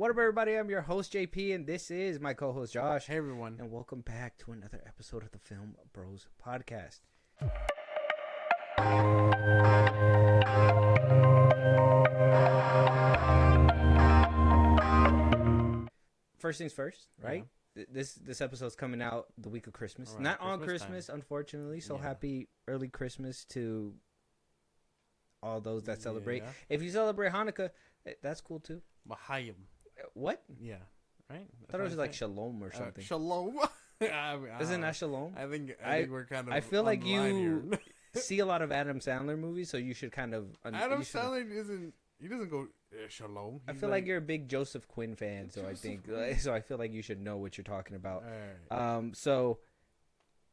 What up, everybody? I'm your host, JP, and this is my co-host, Josh. Hey, everyone. And welcome back to another episode of the Film Bros podcast. First things first, right? Yeah. This episode's coming out the week of Christmas. Around Not on Christmas Christmas, time. unfortunately. So Yeah. happy early Christmas to all those that celebrate. Yeah. If you celebrate Hanukkah, that's cool too. Mahayim. What? Yeah. Right? I thought it was like Shalom or something. Shalom. Isn't that Shalom? I think we're kind of. I feel like you here. see a lot of Adam Sandler movies, so you should kind of. Adam Sandler isn't. He doesn't go Shalom. I feel like you're a big Joseph Quinn fan, so I think so. I feel like you should know what you're talking about. Right. So,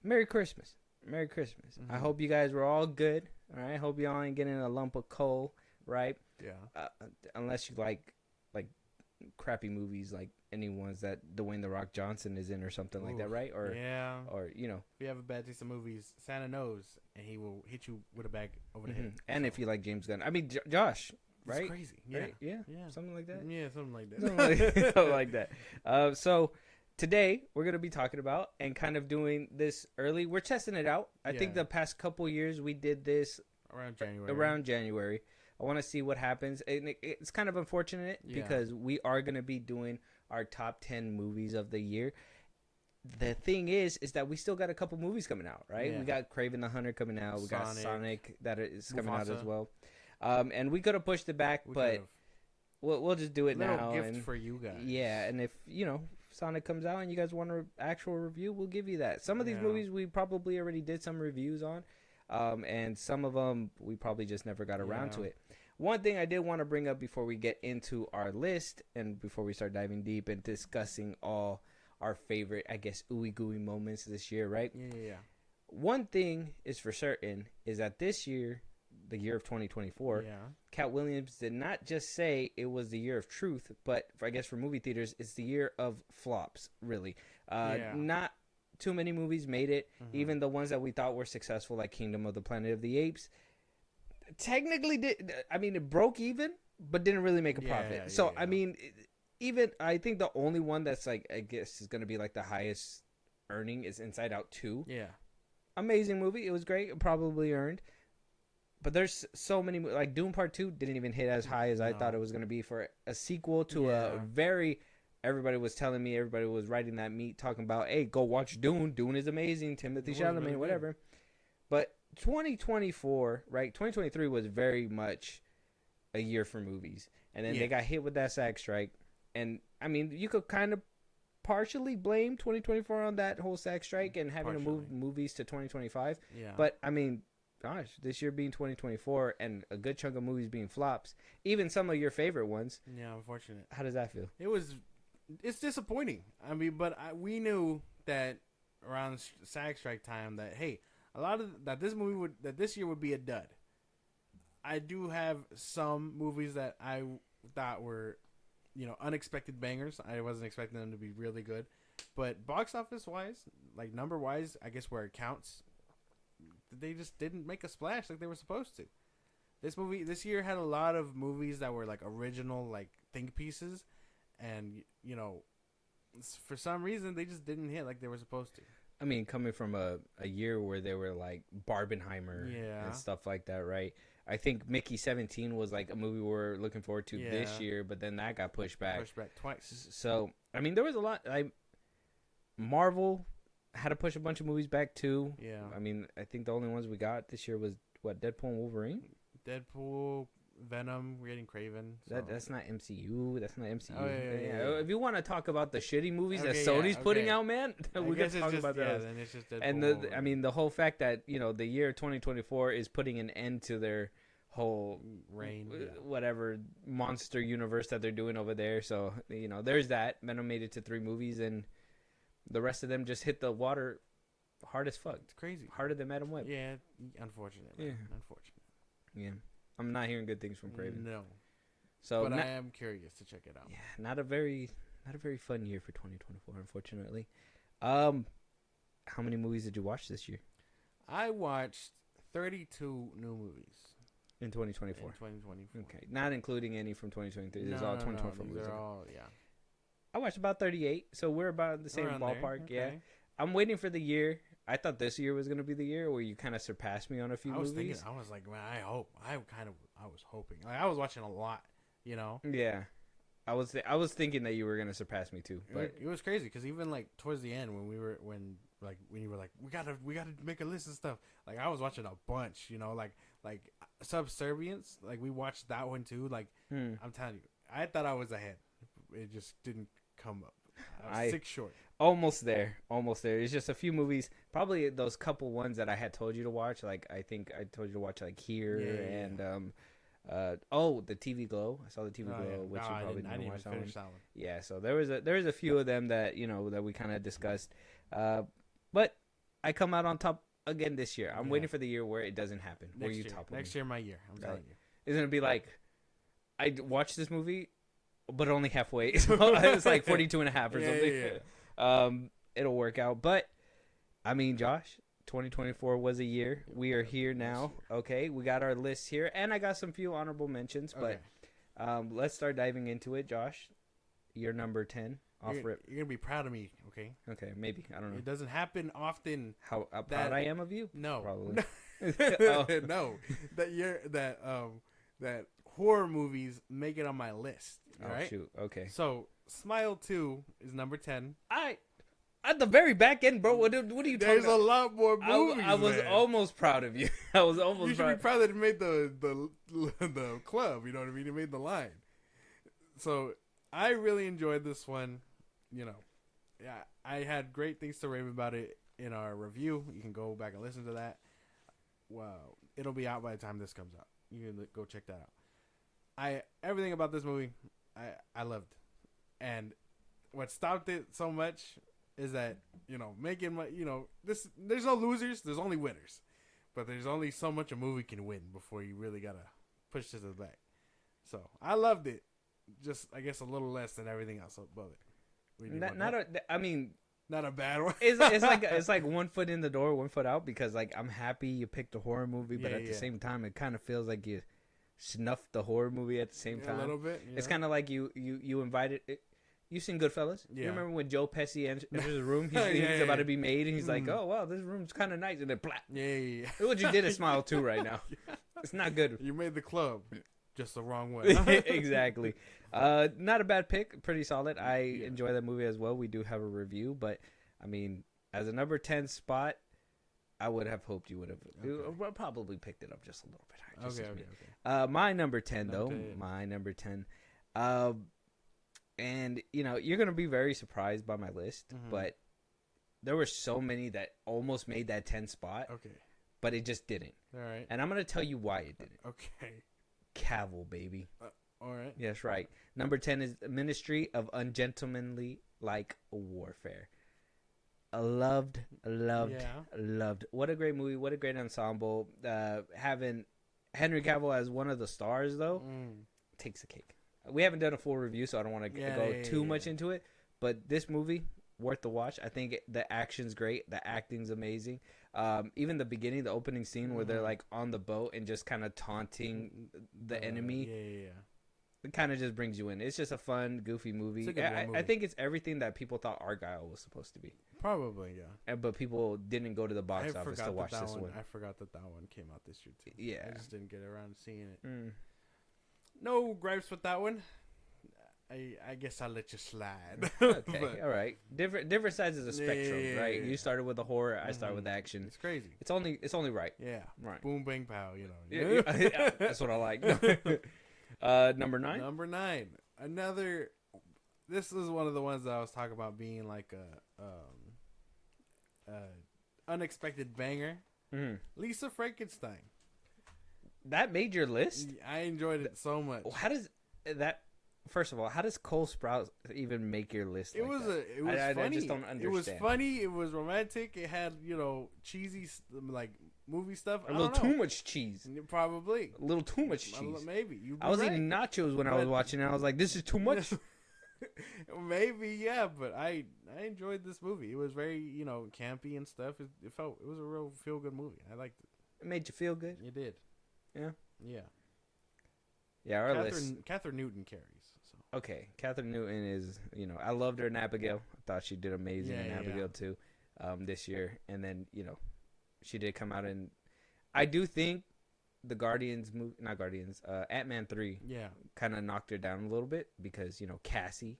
Merry Christmas, Merry Christmas. Mm-hmm. I hope you guys were all good. All right, hope y'all ain't getting a lump of coal, right? Yeah. Unless you like crappy movies like any ones that Dwayne the Rock Johnson is in or something like that, right? Or yeah. or you know, if you have a bad taste of movies, Santa knows, and he will hit you with a bag over the head. And if you like James Gunn, I mean Josh. Right? It's crazy. Yeah. Right? Yeah. Something like that. Yeah, something like that. Something like that. So today we're going to be talking about and kind of doing this early. We're testing it out. I think the past couple years we did this around January. I want to see what happens. And it's kind of unfortunate because we are going to be doing our top 10 movies of the year. The thing is that we still got a couple movies coming out, right? Yeah. We got Kraven the Hunter coming out. We got Sonic that is coming out as well. And we could have pushed it back, but we'll just do it now. Gift for you guys. Yeah, and if Sonic comes out and you guys want an actual review, we'll give you that. Some of these movies we probably already did some reviews on, and some of them we probably just never got around to it. One thing I did want to bring up before we get into our list and before we start diving deep and discussing all our favorite, I guess, ooey gooey moments this year, right? Yeah. One thing is for certain is that this year, the year of 2024, Cat Williams did not just say it was the year of truth, but I guess for movie theaters, it's the year of flops, really. Not too many movies made it. Even the ones that we thought were successful, like Kingdom of the Planet of the Apes, technically did. I mean, it broke even, but didn't really make a profit. I mean, even I think the only one that's like, I guess, is going to be like the highest earning is Inside Out 2. Yeah. Amazing movie. It was great. It probably earned. But there's so many, like Doom Part 2 didn't even hit as high as I thought it was going to be for a sequel to a very, everybody was telling me, everybody was writing that meat talking about, hey, go watch Dune. Dune is amazing. Timothy Chalamet, really whatever. But 2024, right? 2023 was very much a year for movies. And then they got hit with that SAG strike. And I mean, you could kind of partially blame 2024 on that whole SAG strike and having to move movies to 2025. Yeah. But I mean, gosh, this year being 2024 and a good chunk of movies being flops, even some of your favorite ones. Yeah, unfortunate. How does that feel? It's disappointing. I mean, but we knew that around SAG strike time that, hey, a lot of that this year would be a dud. I do have some movies that I thought were, unexpected bangers. I wasn't expecting them to be really good, but box office wise, like number wise, I guess where it counts, they just didn't make a splash like they were supposed to. This year had a lot of movies that were like original, like think pieces, and for some reason they just didn't hit like they were supposed to. I mean, coming from a year where they were like Barbenheimer and stuff like that, right? I think Mickey 17 was like a movie we're looking forward to this year, but then that got pushed back. Pushed back twice. So, I mean, there was a lot. Marvel had to push a bunch of movies back too. Yeah. I mean, I think the only ones we got this year was what, Deadpool and Wolverine? Deadpool, Venom, we're getting Craven. So. That's not MCU. That's not MCU. Oh, yeah. If you want to talk about the shitty movies that Sony's putting out, man, we can talk about that. Yeah, then it's just Deadpool. And the whole fact that the year 2024 is putting an end to their whole whatever monster universe that they're doing over there. So there's that. Venom made it to 3 movies, and the rest of them just hit the water hard as fuck. It's crazy. Harder than Madam Web. Yeah, unfortunate. Yeah. Unfortunate. Yeah. I'm not hearing good things from Craven. No. But I am curious to check it out. Yeah, not a very fun year for 2024, unfortunately. How many movies did you watch this year? I watched 32 new movies. In 2024. In 2024. Okay, not including any from 2023. This is all 2024 movies. These are all, yeah. I watched about 38, so we're about the same Around ballpark. there. Okay. Yeah, I'm waiting for the year. I thought this year was gonna be the year where you kind of surpassed me on a few movies. I was like, man, I was hoping. Like, I was watching a lot, you know. Yeah, I was thinking that you were gonna surpass me too, but it was crazy because even like towards the end when you were like we gotta make a list of stuff. Like, I was watching a bunch, you know, like Subservience. Like, we watched that one too. Like, I'm telling you, I thought I was ahead. It just didn't come up. I was 6 short. Almost there. It's just a few movies. Probably those couple ones that I had told you to watch. Like, I think I told you to watch like Here and the TV Glow. I saw the TV Glow, which you probably didn't watch that one. Yeah, so there was a few of them that that we kind of discussed. But I come out on top again this year. I'm waiting for the year where it doesn't happen. Next year, my year. I'm telling you. It's gonna be like, I watched this movie, but only halfway. So it's like 42 and a half or something. Yeah. It'll work out. But I mean, Josh, 2024 was a year. We are here now. Okay, we got our list here, and I got some few honorable mentions. But let's start diving into it. Josh, you're number 10. You're gonna be proud of me, okay? Okay, maybe, I don't know. It doesn't happen often. How proud I am of you? No, probably. No, that horror movies make it on my list. Right? Oh shoot, okay. So Smile 2 is number 10. At the very back end, bro. What are you talking about? There's a lot more movies. I was almost proud of you. I was almost. You should be proud that it made the club. You know what I mean? It made the line. So I really enjoyed this one. You know, yeah, I had great things to rave about it in our review. You can go back and listen to that. Wow, it'll be out by the time this comes out. You can go check that out. Everything about this movie, I loved, and what stopped it so much is that there's no losers, there's only winners, but there's only so much a movie can win before you really gotta push to the back. So I loved it, just I guess a little less than everything else above it. Not a bad one. it's like 1 foot in the door, 1 foot out, because like I'm happy you picked a horror movie, but at the same time it kind of feels like you snuffed the horror movie at the same time. A little bit. Yeah. It's kind of like you invited. You've seen Goodfellas? Yeah. You remember when Joe Pesci enters the room? He's about to be made, and he's like, "Oh wow, this room's kind of nice," and then blah. Yeah. What you did is Smile 2 right now. It's not good. You made the club just the wrong way. Exactly. Not a bad pick. Pretty solid. I enjoy that movie as well. We do have a review, but I mean, as a number 10 spot, I would have hoped you would have probably picked it up just a little bit higher. Okay. My number 10 though. My number 10. And you're gonna be very surprised by my list, but there were so many that almost made that 10 spot. Okay. But it just didn't. All right. And I'm gonna tell you why it didn't. Okay. Cavill, baby. All right. Yes, right. Number 10 is Ministry of Ungentlemanly Like Warfare. Loved. What a great movie. What a great ensemble. Having Henry Cavill as one of the stars, though, takes the cake. We haven't done a full review, so I don't want to go too much into it. But this movie, worth the watch. I think the action's great. The acting's amazing. Even the beginning, the opening scene where they're like on the boat and just kind of taunting the enemy. Yeah. It kind of just brings you in. It's just a fun, goofy movie. I think it's everything that people thought Argyle was supposed to be. Probably, yeah. But people didn't go to the box office to watch this one. I forgot that one came out this year too. Yeah. I just didn't get around to seeing it. No gripes with that one. I guess I'll let you slide. Okay, all right. Different sides of the spectrum, right? You started with the horror, I started with action. It's crazy. It's only right. Yeah. Right. Boom, bang, pow. Yeah, that's what I like. Number 9. Number 9. Another. This is one of the ones that I was talking about being like a unexpected banger. Lisa Frankenstein. That made your list? I enjoyed it so much. How does that? First of all, how does Cole Sprouse even make your list? It was funny. I just don't understand. It was funny. It was romantic. It had cheesy like movie stuff. A little too much cheese. Probably a little too much cheese. Maybe I was eating nachos when I was watching it. I was like, this is too much. Maybe, yeah, but I enjoyed this movie. It was very campy and stuff. It was a real feel good movie. I liked it. It made you feel good. It did. Yeah. Yeah. Yeah, our list. Catherine Newton carries. So. Okay, Catherine Newton is, I loved her in Abigail. I thought she did amazing in Abigail too, this year. And then, she did come out and I do think the Guardians movie, not Guardians, Ant-Man 3 kind of knocked her down a little bit because, Cassie,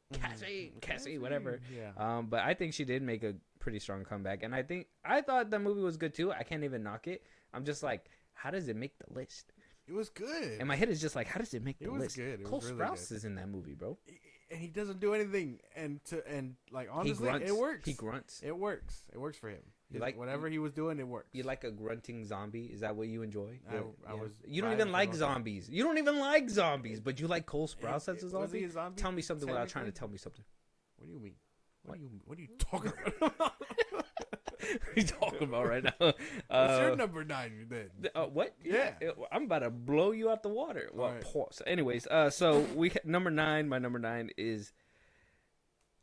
whatever. Yeah. But I think she did make a pretty strong comeback. And I thought the movie was good too. I can't even knock it. I'm just like, how does it make the list? It was good. And my head is just like, how does it make the list? It was good. Cole Sprouse is in that movie, bro. And he doesn't do anything. And like honestly, it works. He grunts. It works. It works for him. Like whatever he was doing, it works. You like a grunting zombie? Is that what you enjoy? I was. You don't even like zombies. You don't even like zombies, but you like Cole Sprouse as a zombie? Was he a zombie? Tell me something without trying to tell me something. What do you mean? What are you talking about? What are you talking about right now? What's your number 9 then? What? Yeah. I'm about to blow you out the water. Well, right. Pause. Anyways, so number 9. My number 9 is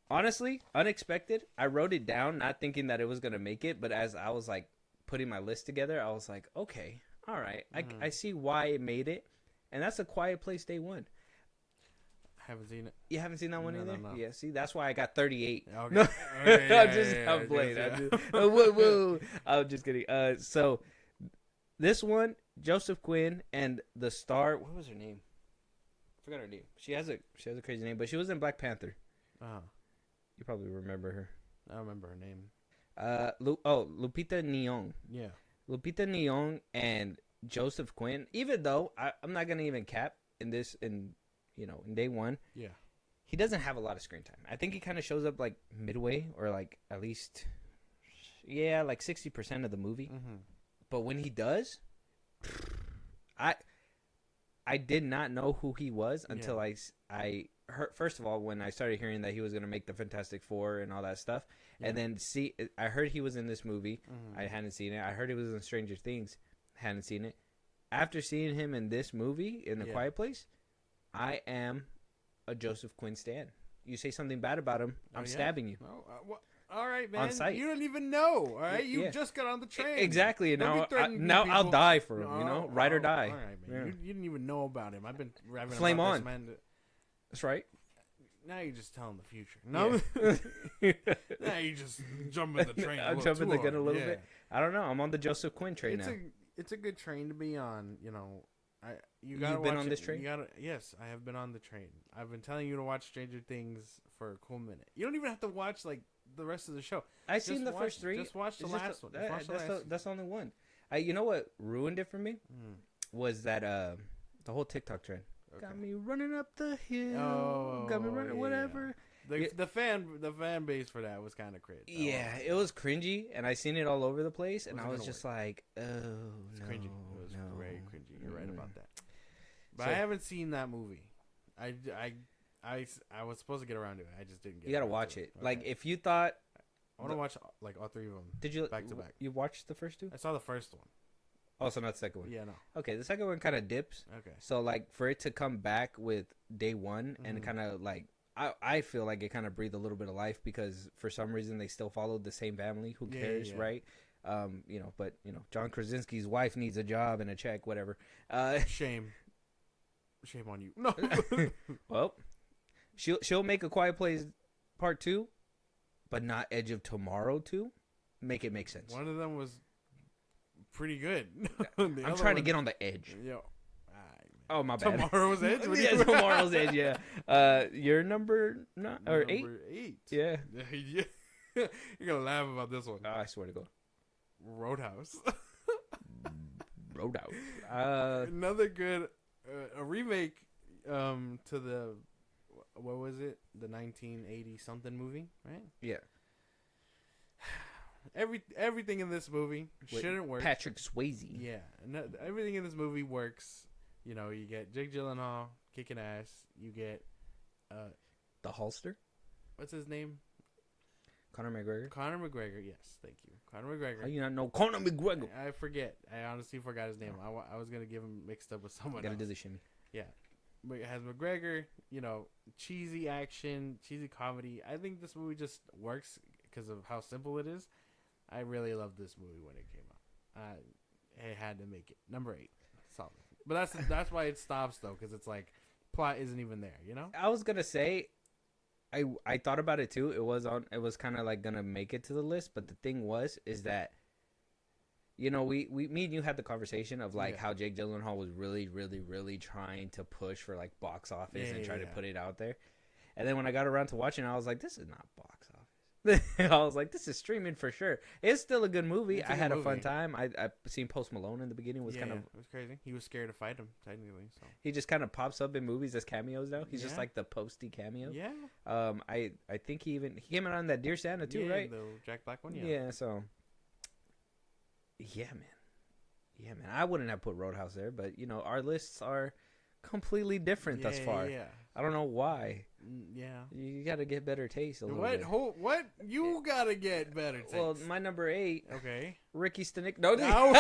honestly unexpected. I wrote it down, not thinking that it was gonna make it, but as I was like putting my list together, I was like, okay, all right, I see why it made it, and that's A Quiet Place Day 1. Haven't seen it. You haven't seen that one either? No. Yeah, see, that's why I got 38. Okay. No, Okay, I'm playing. Whoa. I'm just kidding. So this one, Joseph Quinn and the star. What was her name? I forgot her name. She has a crazy name, but she was in Black Panther. You probably remember her. I remember her name. Lupita Nyong'o. Yeah. Lupita Nyong'o and Joseph Quinn. Even though I'm not gonna even cap in this in day 1. Yeah. He doesn't have a lot of screen time. I think he kind of shows up like midway or like at least, like 60% of the movie. Mm-hmm. But when he does, I did not know who he was until I heard, first of all, when I started hearing that he was going to make the Fantastic Four and all that stuff. Yeah. And then I heard he was in this movie. Mm-hmm. I hadn't seen it. I heard he was in Stranger Things. Hadn't seen it. After seeing him in this movie, in A Quiet Place, I am a Joseph Quinn stan. You say something bad about him, I'm stabbing you. Oh, all right, man. On site. You don't even know. All right, you just got on the train. Exactly. And now I'll die for him. Ride or die. All right, man. Yeah. You didn't even know about him. I've been raving Flame about on. this man. That's right. Now you're just telling the future. No. Now you just jumping the train. I'm jumping the gun a little bit. I don't know. I'm on the Joseph Quinn train now. It's a good train to be on. You've been on this train? Yes, I have been on the train. I've been telling you to watch Stranger Things for a cool minute. You don't even have to watch like the rest of the show. I've seen the first 3. Just watch the last one. That's the only one. You know what ruined it for me was that the whole TikTok trend. Okay. Got me running up the hill. Got me running whatever. The fan base for that was kind of cringe. Yeah, it was cringy, and I seen it all over the place, and I was just like, oh, it's no, cringy. It was very cringy. You're right about that. But So- I haven't seen that movie. I was supposed to get around to it. I just didn't get. You gotta around watch to it. Okay. Like, if you thought, I want to watch like all 3 of them. did you back to back? You watched the first 2? I saw the first one. Also, not the second one. Yeah, no. Okay, the second one kind of dips. Okay. So, like, for it to come back with day 1 and kind of like, I feel like it kind of breathed a little bit of life because for some reason they still followed the same family. Who cares, right? But John Krasinski's wife needs a job and a check, whatever. Shame on you. No. Well, she'll make A Quiet Place Part 2, but not Edge of Tomorrow 2. Make it make sense. One of them was pretty good. I'm trying to get on the edge. Yo. Oh, my bad. Tomorrow's Edge? Yeah, Tomorrow's Edge, yeah. Your number 9 or 8? Number 8. Yeah. You're going to laugh about this one. I swear to God. Roadhouse. Roadhouse. Another good a remake to the, what was it? The 1980 something movie, right? Yeah. Everything in this movie shouldn't work. Patrick Swayze. Yeah. Everything in this movie works. You get Jake Gyllenhaal kicking ass. You get the Hulkster. What's his name? Conor McGregor. Conor McGregor. Yes, thank you. Conor McGregor. How you not know Conor McGregor? I forget. I honestly forgot his name. I was gonna give him mixed up with someone. Gotta else. do the shimmy. Yeah, but it has McGregor. Cheesy action, cheesy comedy. I think this movie just works because of how simple it is. I really loved this movie when it came out. It had to make it number 8. Solid. But that's why it stops though, because it's like plot isn't even there. You know. I was gonna say, I thought about it too. It was kind of like gonna make it to the list, but the thing is that, you know, we me and you had the conversation of like how Jake Gyllenhaal was really, really, really trying to push for like box office and try to put it out there. And then when I got around to watching it, I was like, this is not box office. I was like, this is streaming for sure. It's still a good movie. I had a fun time. I seen Post Malone in the beginning. It was crazy. He was scared to fight him, technically. So he just kind of pops up in movies as cameos now. He's just like the posty cameo. Yeah. I think he came out on that Dear Santa too, right? The Jack Black one. Yeah. So. Yeah, man. I wouldn't have put Roadhouse there, but you know, our lists are completely different thus far. Yeah. I don't know why. Yeah. You got to get better taste a little bit. What? You got to get better taste. Well, my number 8. Okay. Ricky Stenik. No, I'm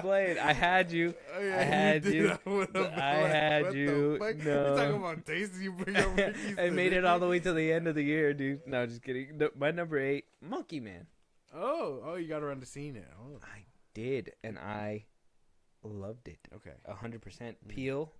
playing. I had you. I had you. No. You're talking about taste. You bring up Ricky Stenik. I made it all the way to the end of the year, dude. No, just kidding. No, my number 8, Monkey Man. Oh, you got around to seeing it. Oh. I did, and I loved it. Okay. 100%. Peele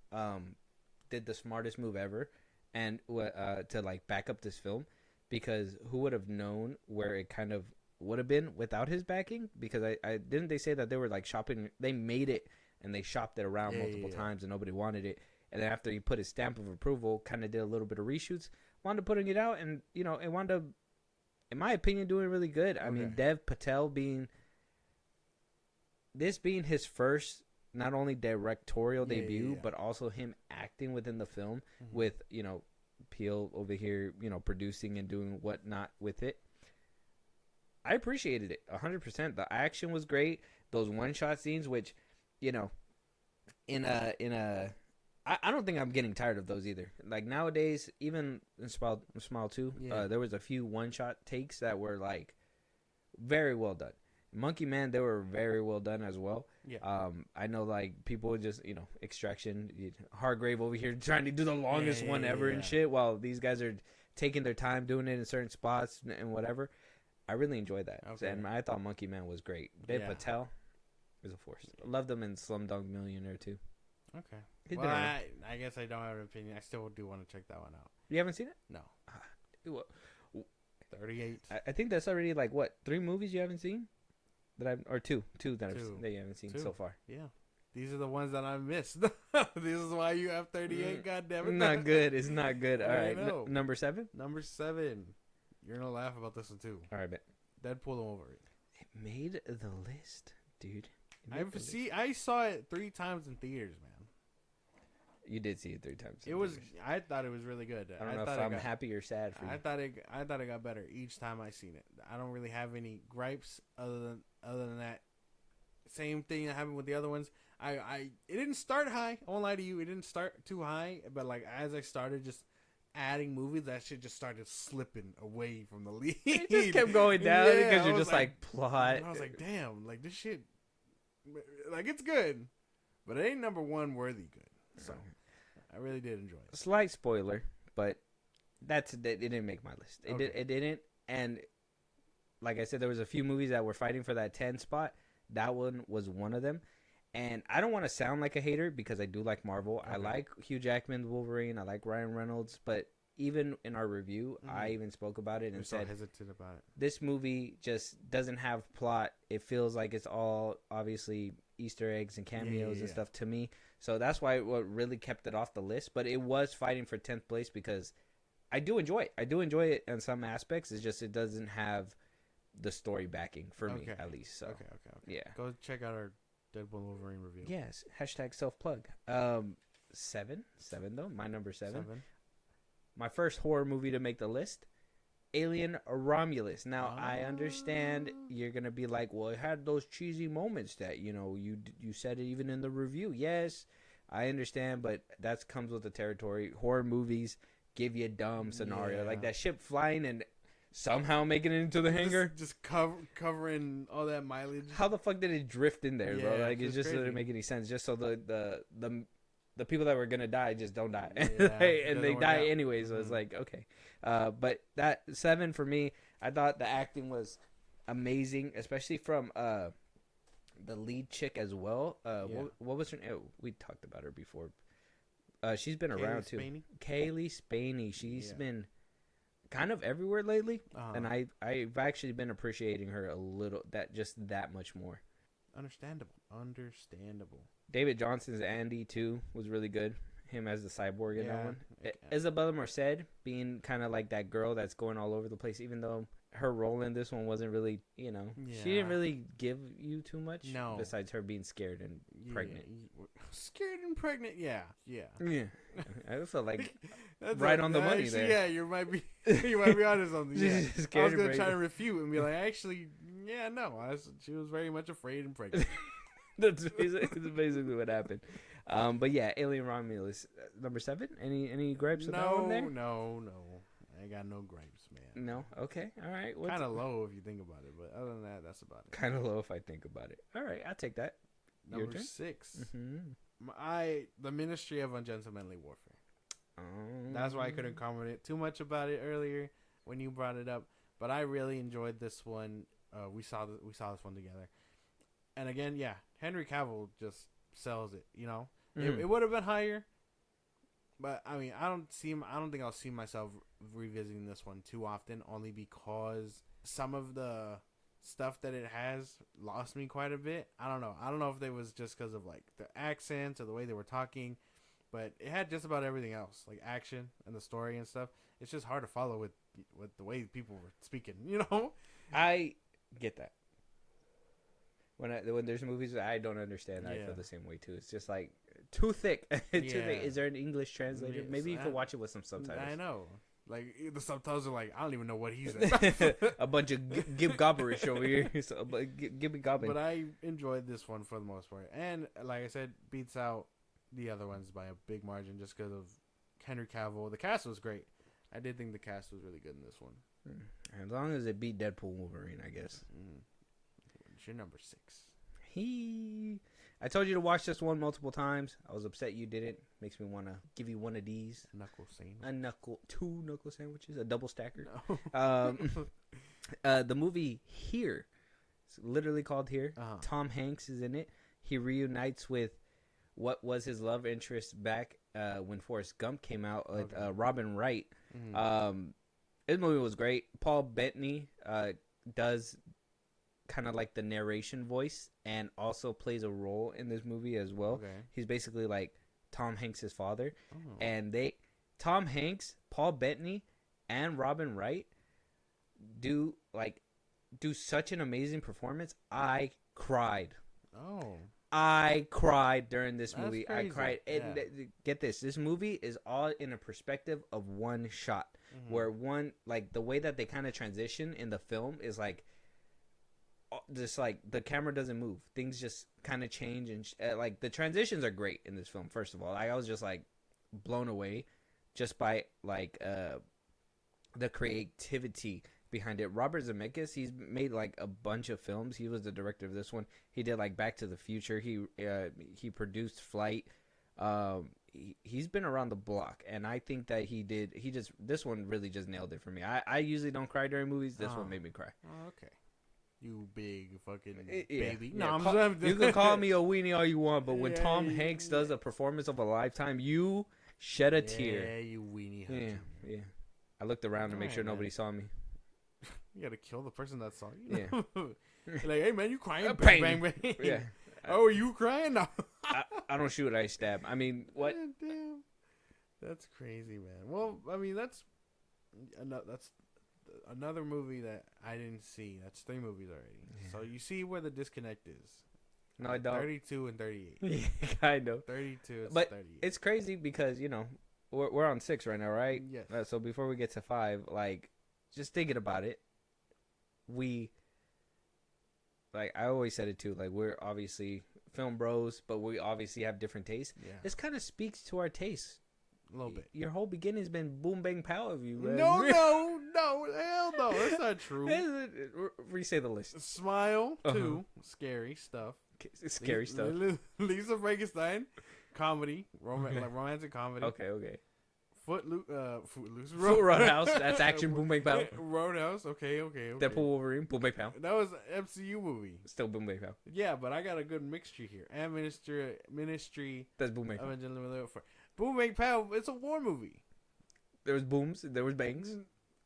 did the smartest move ever, and to like back up this film, because who would have known where it kind of would have been without his backing? Because I didn't they say that they were like shopping, they made it and they shopped it around multiple times and nobody wanted it, and then after he put his stamp of approval, kind of did a little bit of reshoots, wound up putting it out, and you know, it wound up, in my opinion, doing really good. I mean, Dev Patel being his first, not only directorial debut, but also him acting within the film with, you know, Peele over here, you know, producing and doing whatnot with it. I appreciated it 100%. The action was great. Those one-shot scenes, which, you know, I don't think I'm getting tired of those either. Like nowadays, even in Smile 2, there was a few one-shot takes that were like very well done. Monkey Man, they were very well done as well. Yeah. I know like people would just, you know, Extraction, Hargrave over here trying to do the longest one ever and shit, while these guys are taking their time doing it in certain spots and whatever. I really enjoyed that. Okay. And I thought Monkey Man was great. Dev Patel is a force. Loved him in Slumdog Millionaire too. Okay. Well, I guess I don't have an opinion. I still do want to check that one out. You haven't seen it? No. 38. I think that's already like what, 3 movies you haven't seen? Or two that you haven't seen so far. Yeah. These are the ones that I missed. This is why you have 38, goddammit. Not good. It's not good. All right. Number 7? Number 7. You're going to laugh about this one too. All right, bet. Deadpool and Wolverine. It made the list, dude. I saw it 3 times in theaters, man. You did see it 3 times. I thought it was really good. I don't know if I'm happy or sad for you. I thought it got better each time I seen it. I don't really have any gripes other than that. Same thing that happened with the other ones. It didn't start high. I won't lie to you. It didn't start too high, but like as I started just adding movies, that shit just started slipping away from the lead. It just kept going down because you're just like plot. And I was like, damn, like this shit, like it's good, but it ain't number 1 worthy good. So I really did enjoy it. Slight spoiler, but it didn't make my list. It didn't, and like I said, there was a few movies that were fighting for that 10 spot. That one was one of them. And I don't want to sound like a hater because I do like Marvel. Okay. I like Hugh Jackman's Wolverine. I like Ryan Reynolds. But even in our review, I even spoke about it and said, hesitant about it. This movie just doesn't have plot. It feels like it's all obviously Easter eggs and cameos and stuff to me. So that's why what really kept it off the list. But it was fighting for 10th place because I do enjoy it. I do enjoy it in some aspects. It's just it doesn't have the story backing for me, at least. So, okay. Yeah. Go check out our Deadpool and Wolverine review. Yes. # self-plug. 7 though. My number 7. My first horror movie to make the list, Alien Romulus. Now, I understand you're going to be like, well, it had those cheesy moments that, you know, you said it even in the review. Yes, I understand, but that comes with the territory. Horror movies give you a dumb scenario. Like that ship flying and somehow making it into the hangar. Just covering all that mileage. How the fuck did it drift in there, bro? Like, it just didn't make any sense. Just so the people that were going to die just don't die. And they die anyway, so it's like, okay. But that 7 for me, I thought the acting was amazing, especially from the lead chick as well. What was her name? We talked about her before. She's been around too. Kaylee Spaney. She's been kind of everywhere lately, and I've actually been appreciating her a little. That much more. Understandable. David Johnson's Andy too was really good. Him as the cyborg in that one. Isabella Merced being kind of like that girl that's going all over the place, even though her role in this one wasn't really, she didn't really give you too much. No. Besides her being scared and pregnant. Scared and pregnant, yeah. I felt like right on the money there. Yeah, you might be onto something. Yeah. I was gonna try to refute and be like, actually, yeah, no, she was very much afraid and pregnant. That's basically what happened. But yeah, Alien Romulus, number 7. Any gripes with that one there? No. I ain't got no gripes, man. No? Okay. All right. Kind of low if you think about it, but other than that, that's about it. Kind of low if I think about it. All right, I'll take that. Number 6. Mm-hmm. The Ministry of Ungentlemanly Warfare. That's why I couldn't comment too much about it earlier when you brought it up. But I really enjoyed this one. We saw this one together, and again, yeah, Henry Cavill just sells it. It would have been higher, but I mean, I don't think I'll see myself revisiting this one too often, only because some of the stuff that it has lost me quite a bit. I don't know if it was just because of like the accents or the way they were talking, but it had just about everything else, like action and the story and stuff. It's just hard to follow with the way people were speaking. I get that. When there's movies that I don't understand, I feel the same way too. It's just like too thick. Too thick. Is there an English translator? Yes, Maybe you could watch it with some subtitles. I know. Like the subtitles are like, I don't even know what he said. A bunch of gib gobberish over here. Gibby gobbing. But I enjoyed this one for the most part, and like I said, beats out the other ones by a big margin just because of Henry Cavill. The cast was great. I did think the cast was really good in this one. As long as it beat Deadpool Wolverine, I guess. It's your number 6. I told you to watch this one multiple times. I was upset you didn't. Makes me want to give you one of these. Two knuckle sandwiches, a double stacker. No. The movie Here, it's literally called Here. Tom Hanks is in it. He reunites with what was his love interest back when Forrest Gump came out with Robin Wright. This movie was great. Paul Bettany does kind of like the narration voice and also plays a role in this movie as well. He's basically like Tom Hanks' father. And Tom Hanks, Paul Bettany, and Robin Wright do such an amazing performance. I cried. I cried during this movie. Crazy. I cried. And get this movie is all in a perspective of one shot. Where the way that they kind of transition in the film is like, just like the camera doesn't move, things just kind of change, and like the transitions are great in this film. First of all, I was just like blown away just by like the creativity behind it. Robert Zemeckis, he's made like a bunch of films. He was the director of this one. He did like Back to the Future. He produced Flight. He's been around the block, and I think that this one really just nailed it for me. I usually don't cry during movies. This one made me cry. Okay. You big fucking baby. No, you can call me a weenie all you want, but when Tom Hanks does a performance of a lifetime, you shed a tear. Yeah, you weenie. Yeah. I looked around to make sure nobody saw me. You gotta kill the person that saw you. Yeah. Like, hey man, you crying? Bang, bang, bang. Yeah. Oh, are you crying? No. I don't shoot, I stab. I mean, what? Damn. That's crazy, man. Well, I mean, that's another movie that I didn't see. That's 3 movies already. Yeah. So you see where the disconnect is. No, I don't. 32 and 38. Yeah, kind of. 32 but 38. It's crazy because, we're on 6 right now, right? Yes. So before we get to 5, like, just thinking about it, I always said it too, like, we're obviously film bros, but we obviously have different tastes. Yeah. This kind of speaks to our tastes. A little bit. Your whole beginning's been boom bang pow of you, man. No, hell no, that's not true. Re-say the list. Smile, 2, scary stuff. Scary stuff. Lisa Frankenstein, comedy, romantic comedy. Okay. Footloose. Roadhouse. That's action. Boom bang pow. Roadhouse. Okay. Deadpool Wolverine. Boom bang pow. That was an MCU movie. Still boom bang pow. Yeah, but I got a good mixture here. And Ministry. That's boom bang pow. Boom bang pow. It's a war movie. There was booms. There was bangs.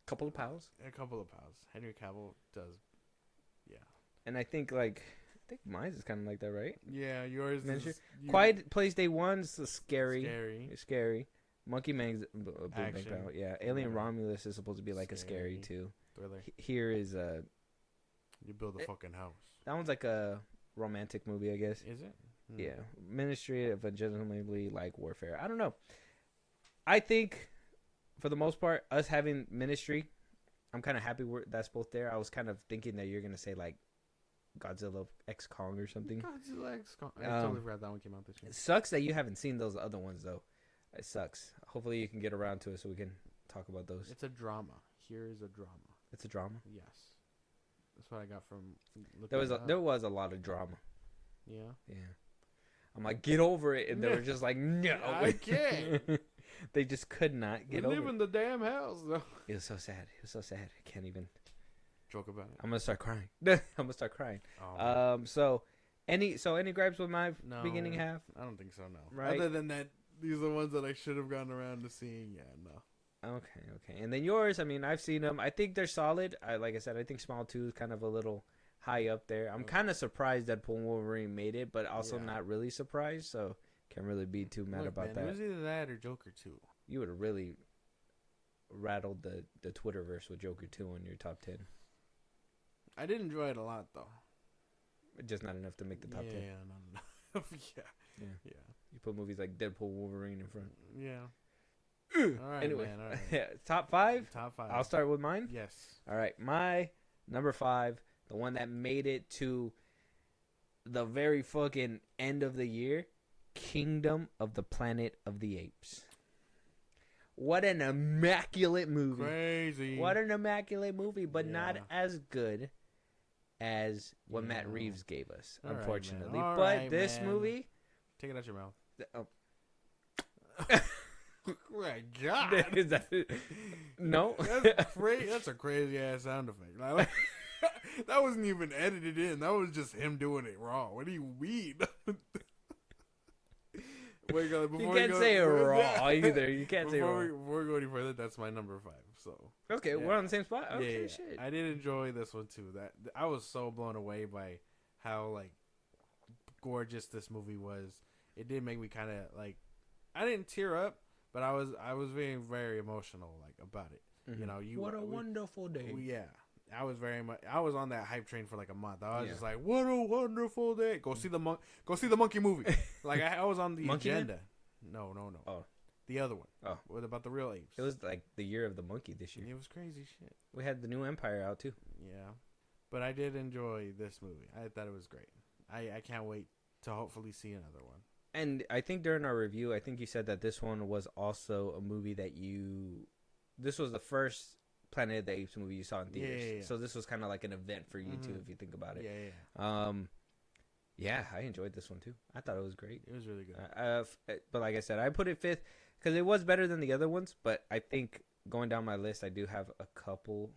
Couple of pows. A couple of pows. Henry Cavill does. Yeah. And I think mine is kind of like that, right? Yeah, yours is... Quiet Place Day 1's scary. Scary. Scary. Monkey Man's boom bang Action. pow. Yeah. Alien Romulus is supposed to be like a scary too. Thriller. Here is You build a fucking house. that one's like a romantic movie, I guess. Is it? Yeah. Ministry of Legitimately Like Warfare. I don't know. I think, for the most part, us having Ministry, I'm kind of happy that's both there. I was kind of thinking that you're going to say, like, Godzilla X Kong or something. Godzilla X Kong. I totally forgot that one came out this year. It sucks that you haven't seen those other ones, though. It sucks. Hopefully you can get around to it so we can talk about those. It's a drama. Here is a drama. It's a drama? Yes. That's what I got from There was a lot of drama. Yeah. Yeah. I'm like, get over it. And they were just like, no. I can't. They just could not get over it. We live in the damn house, though. It was so sad. It was so sad. I can't even joke about it. I'm gonna start crying. I'm gonna start crying. Oh, So any gripes with my beginning half? I don't think so. No. Right. Other than that, these are the ones that I should have gotten around to seeing. Yeah. No. Okay. And then yours, I mean, I've seen them. I think they're solid. Like I said, I think Small 2 is kind of a little high up there. I'm kind of surprised that Deadpool Wolverine made it, but also not really surprised. So can't really be too mad about that. It was either that or Joker 2. You would have really rattled the Twitterverse with Joker 2 on your top 10. I did enjoy it a lot, though. Just not enough to make the top 10. Yeah, not enough. Yeah. You put movies like Deadpool, Wolverine in front. Yeah. All right, anyway, man. All right. Yeah, top 5? Top 5. I'll start with mine? Yes. All right. My number 5, the one that made it to the very fucking end of the year, Kingdom of the Planet of the Apes. What an immaculate movie. Crazy. What an immaculate movie, but not as good as what Matt Reeves gave us, unfortunately. Right, but this movie... Take it out your mouth. Oh. Oh my God. Is that, no? That's crazy. That's a crazy ass sound effect. Like, that wasn't even edited in. That was just him doing it raw. What do you mean? You can't say it raw either. You can't say raw. Before we go any further, that's my number 5. So okay, we're on the same spot. Okay, shit. I did enjoy this one too. That I was so blown away by how like gorgeous this movie was. It did make me kind of like, I didn't tear up, but I was very very emotional like about it. Mm-hmm. You know, what a wonderful day. I was very much. I was on that hype train for like a month. I was just like, "What a wonderful day!" Go see the monkey movie. Like I was on the agenda. No. Oh, the other one. Oh, what about the real apes? It was like the year of the monkey this year. It was crazy shit. We had the new Empire out too. Yeah, but I did enjoy this movie. I thought it was great. I can't wait to hopefully see another one. And I think during our review, I think you said that this one was also a movie that this was the first Planet of the Apes movie you saw in theaters. Yeah. So this was kind of like an event for you too, if you think about it. Yeah. Yeah, I enjoyed this one too. I thought it was great. It was really good. But like I said, I put it 5th because it was better than the other ones. But I think going down my list, I do have a couple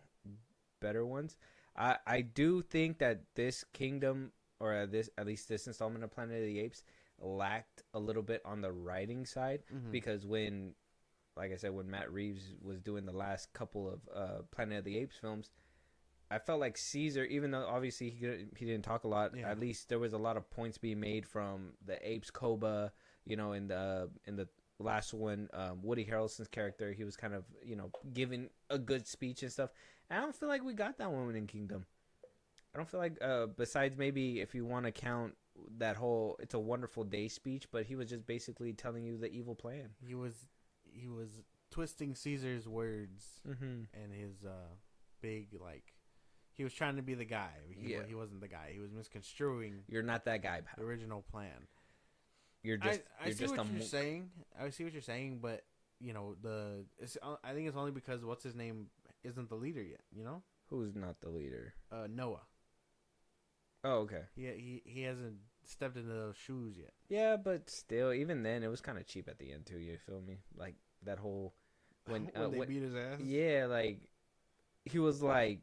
better ones. I do think that this Kingdom, or at least this installment of Planet of the Apes, lacked a little bit on the writing side because like I said, when Matt Reeves was doing the last couple of Planet of the Apes films, I felt like Caesar, even though obviously he didn't talk a lot, at least there was a lot of points being made from the apes, Koba, in the last one, Woody Harrelson's character, he was kind of, giving a good speech and stuff. And I don't feel like we got that one in Kingdom. I don't feel like, besides maybe if you want to count that whole "It's a Wonderful Day" speech, but he was just basically telling you the evil plan. He was twisting Caesar's words and his big like. He was trying to be the guy. He wasn't the guy. He was misconstruing. You're not that guy, pal. The original plan. You're just. I see what you're saying. I see what you're saying, but I think it's only because what's his name isn't the leader yet. Who's not the leader? Noah. Oh, okay. He hasn't stepped into those shoes yet. Yeah, but still, even then, it was kind of cheap at the end too. You feel me? Like that whole when they beat his ass. Yeah, like he was like,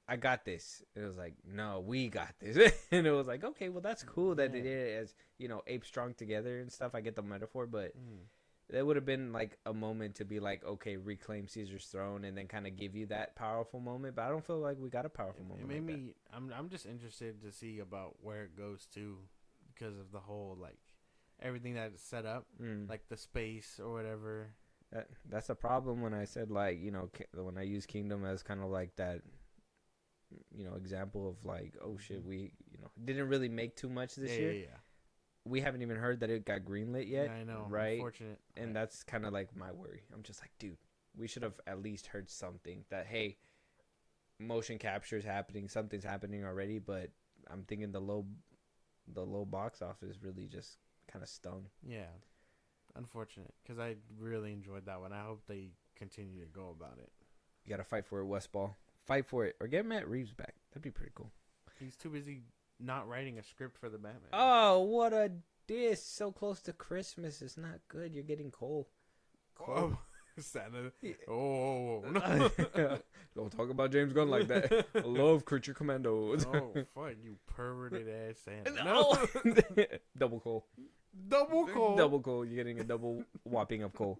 "I got this." It was like, "No, we got this," and it was like, "Okay, well that's cool that they did it as apes strong together and stuff." I get the metaphor, but that would have been like a moment to be like, "Okay, reclaim Caesar's throne," and then kind of give you that powerful moment. But I don't feel like we got a powerful moment. It made me. I'm just interested to see about where it goes to, because of the whole like everything that is set up, like the space or whatever. That's a problem when I said like when I use kingdom as kind of like that example of like, oh shit, we didn't really make too much this year. Yeah. We haven't even heard that it got greenlit yet. Yeah, I know, right? Unfortunate. And that's kind of like my worry. I'm just like, dude, we should have at least heard something that, hey, motion capture is happening, something's happening already. But I'm thinking the low box office really just kind of stung. Yeah, unfortunate, because I really enjoyed that one. I hope they continue to go about it. You gotta fight for it, Westball. Fight for it, or get Matt Reeves back. That'd be pretty cool. He's too busy not writing a script for the Batman. Oh, what a diss! So close to Christmas, it's not good. You're getting cold. Oh, Santa. Oh, no. Don't talk about James Gunn like that. I love Creature Commandos. Oh, fuck you, perverted ass Santa. No. Double coal. Double coal. Double coal. You're getting a double whopping of coal.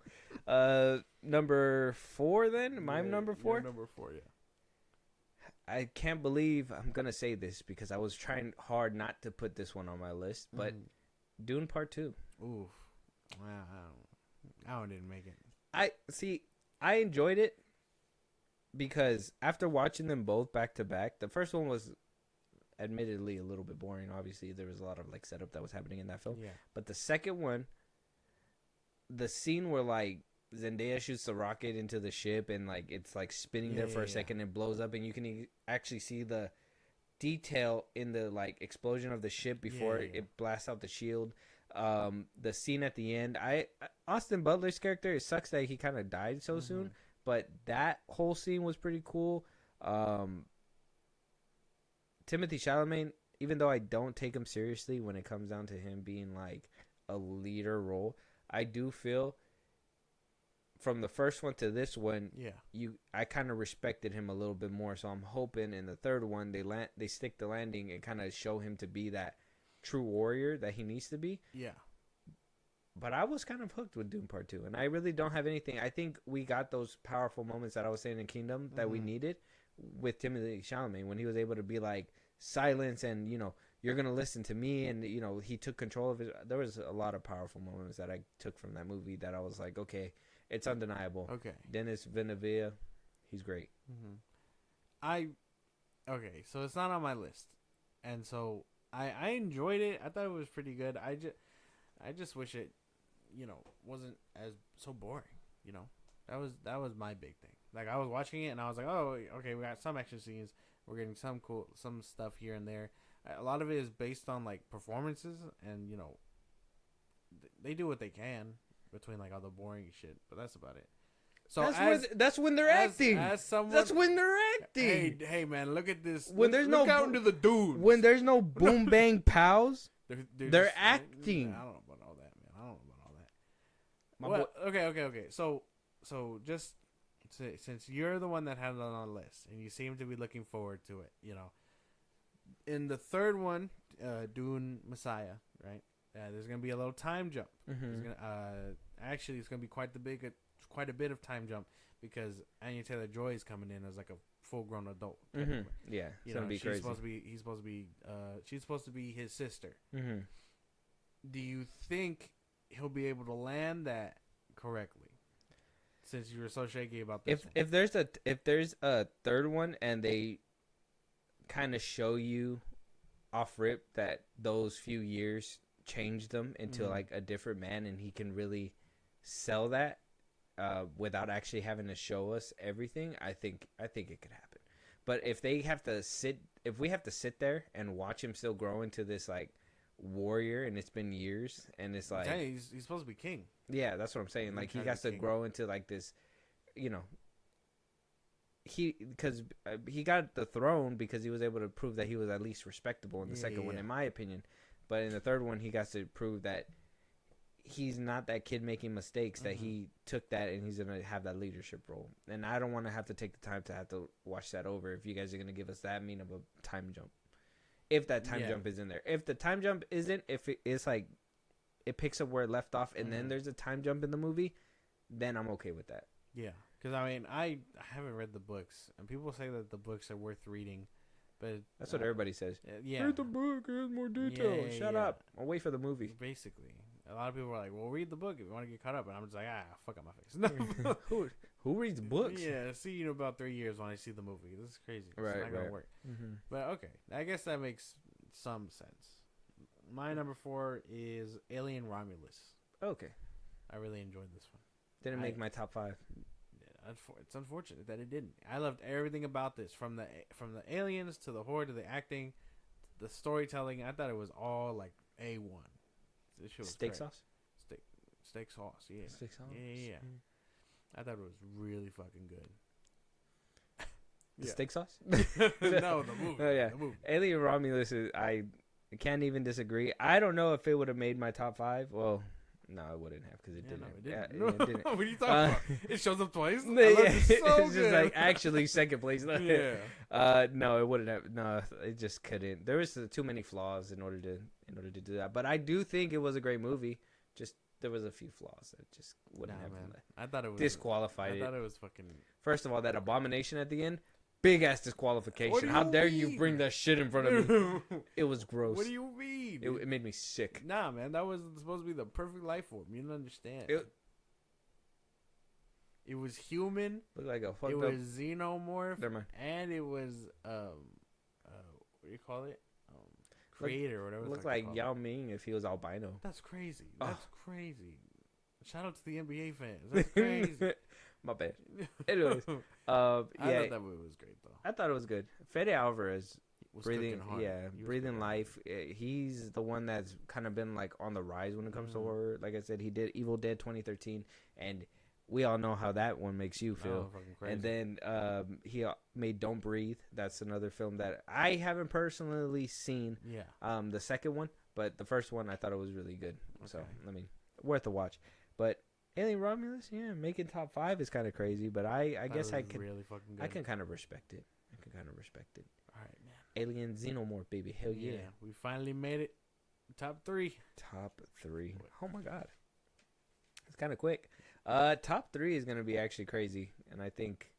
Number 4 then? My number 4? Number 4, yeah. I can't believe I'm going to say this because I was trying hard not to put this one on my list, but Dune Part 2. Oof. Wow. That one didn't make it. I enjoyed it because after watching them both back to back, the first one was admittedly a little bit boring. Obviously, there was a lot of like setup that was happening in that film. Yeah. But the second one, the scene where like Zendaya shoots the rocket into the ship and like it's like spinning there for a second and blows up, and you can actually see the detail in the like explosion of the ship before it blasts out the shield. The scene at the end, Austin Butler's character, it sucks that he kind of died so soon, but that whole scene was pretty cool. Timothée Chalamet, even though I don't take him seriously when it comes down to him being like a leader role, I do feel from the first one to this one, I kind of respected him a little bit more. So I'm hoping in the third one they stick the landing and kind of show him to be that true warrior that he needs to be. Yeah. But I was kind of hooked with Dune Part 2, and I really don't have anything. I think we got those powerful moments that I was saying in Kingdom that we needed with Timothée Chalamet when he was able to be like silence and you're gonna listen to me, and he took control of it. There was a lot of powerful moments that I took from that movie that I was like, okay, it's undeniable. Okay, Denis Villeneuve, he's great. Okay, so it's not on my list, and so I enjoyed it. I thought it was pretty good. I just wish it wasn't as so boring. That was my big thing. Like I was watching it and I was like, oh, okay, we got some action scenes. We're getting some stuff here and there. A lot of it is based on like performances, and they do what they can between like all the boring shit, but that's about it. So that's when they're acting. That's when they're acting. Hey man, look at this. When there's look out into the dudes. When there's no boom bang pows, they're acting. I don't know about all that, man. I don't know about all that. Okay. So just since you're the one that had it on the list and you seem to be looking forward to it, in the third one, Dune Messiah, right? There's gonna be a little time jump. Actually, it's gonna be quite a bit of time jump because Anya Taylor-Joy is coming in as like a full-grown adult. Yeah, it's gonna be crazy. She's supposed to be his sister. Do you think he'll be able to land that correctly? Since you were so shaky about this, if there's a third one and they kind of show you off rip that those few years changed them into like a different man, and he can really sell that without actually having to show us everything, I think it could happen. But if we have to sit there and watch him still grow into this like warrior, and it's been years, and it's like he's supposed to be king. Yeah, that's what I'm saying. Like he has to grow into like this, because he got the throne because he was able to prove that he was at least respectable in the second one, in my opinion. But in the third one, he got to prove that he's not that kid making mistakes, that he took that and he's gonna have that leadership role. And I don't want to have to take the time to have to watch that over if you guys are gonna give us that mean of a time jump. If that time jump is in there, if the time jump isn't, if it's like it picks up where it left off and then there's a time jump in the movie, then I'm okay with that. Yeah, because I mean, I haven't read the books, and people say that the books are worth reading, but that's what everybody says. Yeah, read the book. It has more detail. Shut up. I'll wait for the movie. Basically, a lot of people are like, "Well, read the book if you want to get caught up," and I'm just like, fuck out my face. Who reads books? Yeah, see you in about 3 years when I see the movie. This is crazy. Right, it's not gonna work. But okay, I guess that makes some sense. My number 4 is Alien Romulus. Okay, I really enjoyed this one. Didn't make my top 5. It's unfortunate that it didn't. I loved everything about this, from the aliens to the horde to the acting, the storytelling. I thought it was all like A1. This shit was steak great. sauce. Steak sauce. Yeah. Steak sauce. Yeah. I thought it was really fucking good. The steak sauce? No, the movie. Oh yeah, the movie. Alien Romulus is. I can't even disagree. I don't know if it would have made my top 5. Well, no, it wouldn't have because it didn't. No, Yeah, it it didn't. what are you talking about? It shows up twice. Yeah, it's good. just like actually second place. Yeah. No, it wouldn't have. No, it just couldn't. There was too many flaws in order to do that. But I do think it was a great movie. Just there was a few flaws that just wouldn't have. Man. I thought it was disqualified. I thought it was fucking. First of all, that abomination at the end. Big ass disqualification. How dare you bring that shit in front of me? It was gross. What do you mean? It made me sick. Nah, man, that was supposed to be the perfect life form. You don't understand. It was human. Looked like a fucked it up. was xenomorph. Never mind. And it was what do you call it? Creator or whatever. Looked like Yao Ming if he was albino. That's crazy. That's crazy. Shout out to the NBA fans. That's crazy. My bad. Anyways, I yeah, thought that movie was great though. I thought it was good. Fede Alvarez Was breathing, cooking hard. breathing life. He's the one that's kind of been like on the rise when it comes to horror. Like I said, he did Evil Dead 2013, and we all know how that one makes you feel. Fucking crazy. And then he made Don't Breathe. That's another film that I haven't personally seen. Yeah. The second one, but the first one I thought it was really good. Okay. So I mean, worth a watch. But Alien Romulus, making top 5 is kind of crazy, but I guess I can really fucking good. I can kind of respect it. All right, man. Alien Xenomorph, baby, hell yeah. We finally made it. Top 3. Top 3. Oh my god, it's kind of quick. Top 3 is gonna be actually crazy, and I think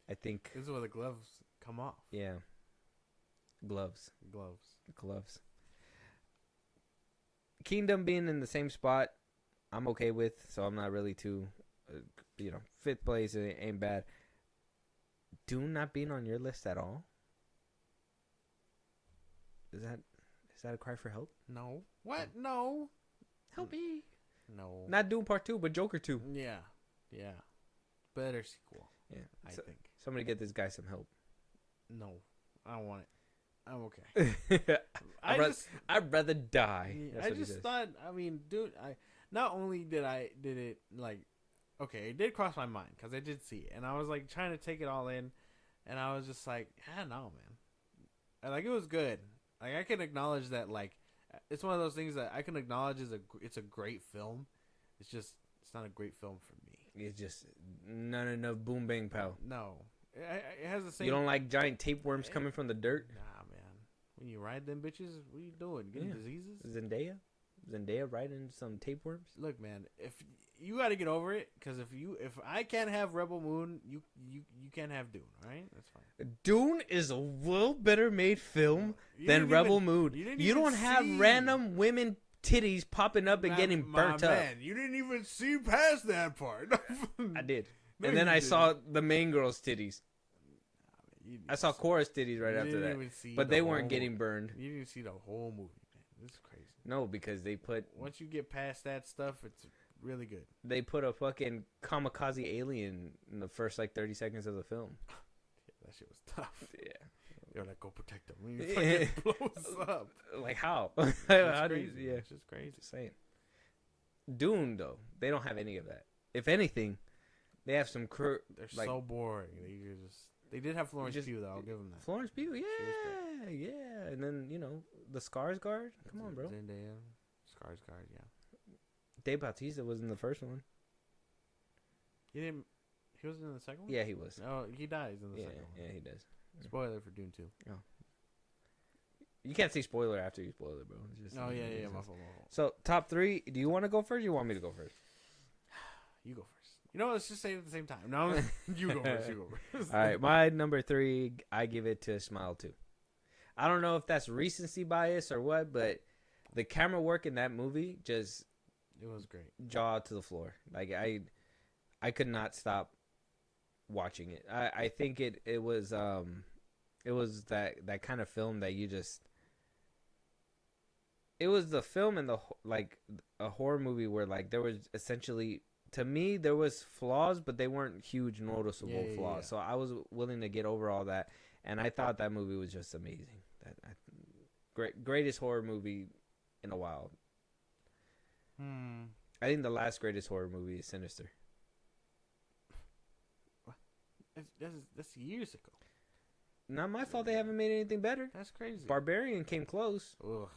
This is where the gloves come off. Yeah, gloves. Kingdom being in the same spot, I'm okay with, so I'm not really too, 5th place ain't bad. Dune not being on your list at all? Is that a cry for help? No. What? No. Help me. No. Not Dune Part 2, but Joker 2. Yeah. Better sequel. Yeah. I think. Somebody get this guy some help. No. I don't want it. I'm okay. I'd rather die. I just thought, I mean, dude, not only did it like, okay, it did cross my mind because I did see it, and I was like trying to take it all in, and I was just like, no, man, and, like, it was good. Like, I can acknowledge that, like, it's one of those things that I can acknowledge it's a great film. It's not a great film for me. It's just none enough boom bang pow. No, it has the same. You don't like giant tapeworms coming from the dirt? Nah, man. When you ride them bitches, what are you doing? Getting diseases? Zendaya riding some tapeworms? Look, man, if you got to get over it, because if I can't have Rebel Moon, you can't have Dune. All right, that's fine. Dune is a well better made film than Rebel Moon. You don't have random women titties popping up and getting burnt up. Man, you didn't even see past that part. I did, and then I saw the main girl's titties. I saw Cora's titties right after that, but they weren't getting burned. You didn't see the whole movie, man. This is crazy. No, because they put... Once you get past that stuff, it's really good. They put a fucking kamikaze alien in the first, 30 seconds of the film. Yeah, that shit was tough. Yeah. They're like, go protect them. When you fucking blows up. Like, how? How do you... Yeah. It's just crazy. Just saying. Dune, though, they don't have any of that. If anything, they have some... They're so boring. They did have Florence Pugh, though. I'll give them that. Florence Pugh, yeah. And then, the Skarsgård. Come on, bro. Zendaya, Skarsgård, yeah. Dave Bautista was in the first one. He didn't. He wasn't in the second one. Yeah, he was. Oh, he dies in the second one. Yeah, he does. Spoiler for Dune 2. Oh. You can't say spoiler after you spoil it, bro. It's just, Oh yeah, my fault. So top 3. Do you want to go first? Or you want me to go first? You go first. You know what? Let's just say it at the same time. No, you go first. You go first. All right, my number 3, I give it to Smile 2. I don't know if that's recency bias or what, but the camera work in that movie just it was great. Jaw to the floor. Like I could not stop watching it. I think it was that kind of film that you just. It was the film and like a horror movie where like there was essentially, to me, there was flaws, but they weren't huge noticeable flaws. Yeah. So I was willing to get over all that, and I thought that movie was just amazing. Greatest horror movie in a while. I think the last greatest horror movie is Sinister. That's years ago. Not my fault they haven't made anything better. That's crazy. Barbarian came close. Ugh.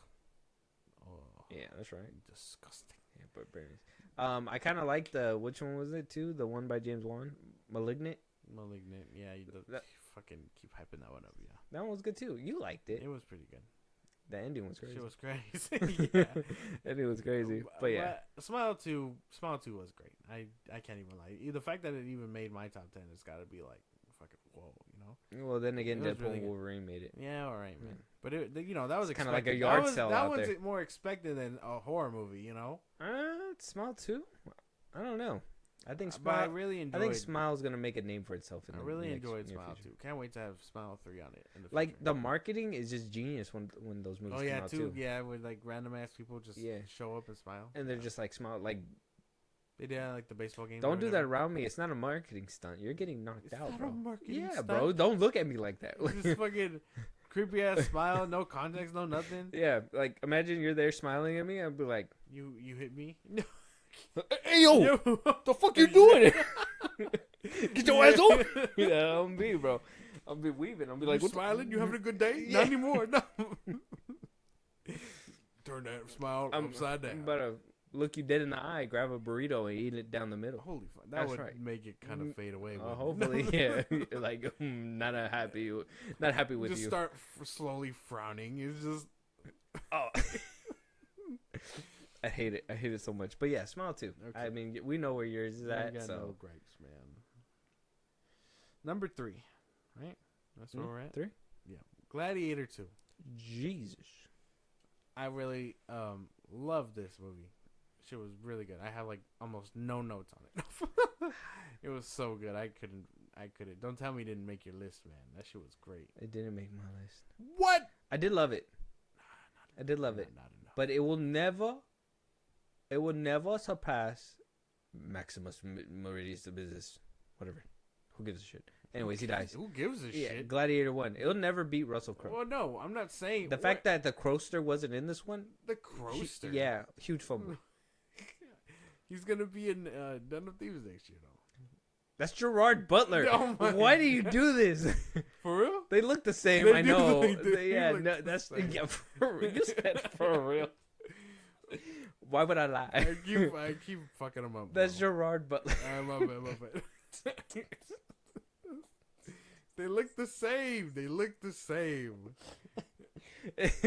Oh. Yeah, that's right. Disgusting. Yeah, Barbarian. I kind of like which one was it too? The one by James Wan? Malignant? Yeah, you fucking keep hyping that one up, yeah. That one was good too. You liked it. It was pretty good. The ending was crazy. It was crazy. Yeah. Ending was crazy. But yeah. Smile 2 was great. I can't even lie. The fact that it even made my top 10 has got to be like fucking whoa, you know? Well, then again, Deadpool really and Wolverine made it. Yeah, all right, man. But that was kind of like a yard sale that out was there. more expected than a horror movie, you know? Smile 2? I don't know. I think Smile. But I really enjoyed. I think Smile's gonna make a name for itself. I really enjoyed Smile 2. Can't wait to have Smile 3 on it. In the like the marketing is just genius when those movies. Oh yeah, come out too. Yeah, with like random ass people just show up and smile, and they're just like smile like. They did like the baseball game. Don't do that around me. It's not a marketing stunt. You're getting knocked out, bro. Yeah, stunt. Bro. Don't look at me like that. Just fucking creepy ass smile, no context, no nothing. Yeah, like imagine you're there smiling at me. I'd be like, "You hit me." Hey yo, the fuck you doing? Get your ass over. Yeah, I'm be, bro. I'll be weaving. I'll be like, you smiling? You having a good day? Yeah. Not anymore. No. Turn that smile upside down. I'm about to look you dead in the eye, grab a burrito, and eat it down the middle. Holy fuck! That would make it kind of fade away. Hopefully, yeah. Like, not happy with just you. Start slowly frowning. It's just. Oh. I hate it so much. But yeah, Smile 2. Okay. I mean, we know where yours is at. Got no gripes, man. Number 3, right? That's where we're at. 3. Yeah, Gladiator 2. Jesus, I really love this movie. Shit was really good. I have like almost no notes on it. It was so good. I couldn't. Don't tell me it didn't make your list, man. That shit was great. It didn't make my list. What? I did love it. I did love it. Not enough. But it will never surpass Maximus Meridius the Business. Whatever. Who gives a shit? Anyways, he dies. Who gives a shit? Gladiator 1. It'll never beat Russell Crowe. Well, no, I'm not saying the fact that the Crowster wasn't in this one. The Crowster. Yeah, huge fumble. He's gonna be in Den of Thieves next year, though. That's Gerard Butler. Oh why do you do this? For real? They look the same. I know. That's for real. You said for real. Why would I lie? I keep fucking him up. That's Gerard Butler. I love it. They look the same. This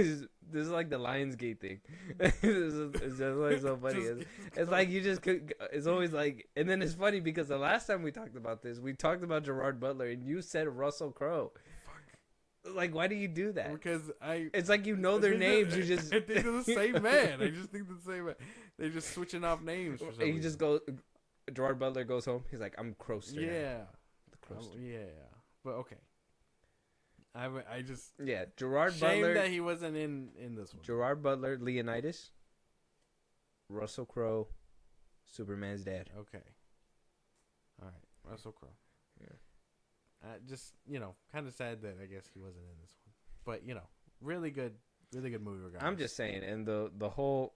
is like the Lionsgate thing. It's just like so funny. It's like you just could. It's always like, and then it's funny because the last time we talked about this, we talked about Gerard Butler, and you said Russell Crowe. Fuck. Like, why do you do that? Because It's like you know their names. You just. I think they're the same man. I just think they're the same man. They're just switching off names. For some reason. Just goes. Gerard Butler goes home. He's like, I'm Crowster. Yeah. The Crowster. Yeah. But okay. I just Gerard shame Butler. That he wasn't in this one. Gerard Butler, Leonidas, Russell Crowe, Superman's dad. Okay. All right, Russell Crowe. Yeah. Just kind of sad that I guess he wasn't in this one, but really good movie. Regardless. I'm just saying, and the whole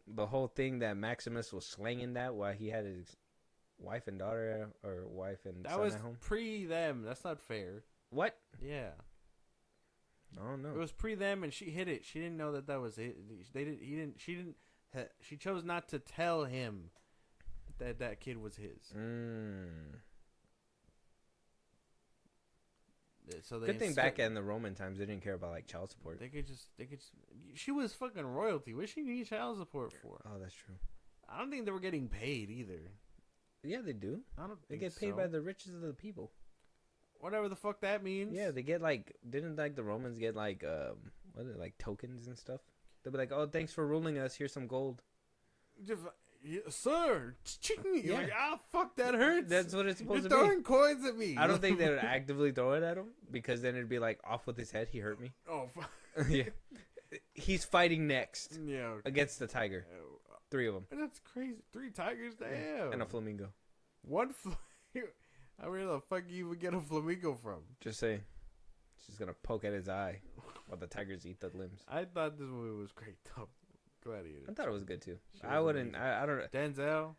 thing that Maximus was slanging that while he had his wife and daughter or wife and son at home. That was pre them. That's not fair. What? Yeah. I don't know. It was pre them, and she hit it. She didn't know that was it. She chose not to tell him that kid was his. So good thing back in the Roman times they didn't care about like child support. They could just. She was fucking royalty. What she need child support for? Oh, that's true. I don't think they were getting paid either. Yeah, they do. I don't. They get paid by the riches of the people. Whatever the fuck that means. Yeah, they get like. Didn't like the Romans get like what are they, like tokens and stuff? They'll be like, oh, thanks for ruling us. Here's some gold. Just, sir, you're like, fuck, that hurts. That's what it's supposed to be. You're throwing coins at me. I don't think they would actively throw it at him because then it'd be like off with his head. He hurt me. Oh, fuck. Yeah. He's fighting next. Yeah. Okay. Against the tiger. 3 of them. That's crazy. 3 tigers? Damn. And a flamingo. One I mean, where the fuck you even get a flamingo from? Just saying. She's gonna poke at his eye while the tigers eat the limbs. I thought this movie was great, though. Gladiator. I thought it was good too. I wouldn't. I don't know. Denzel.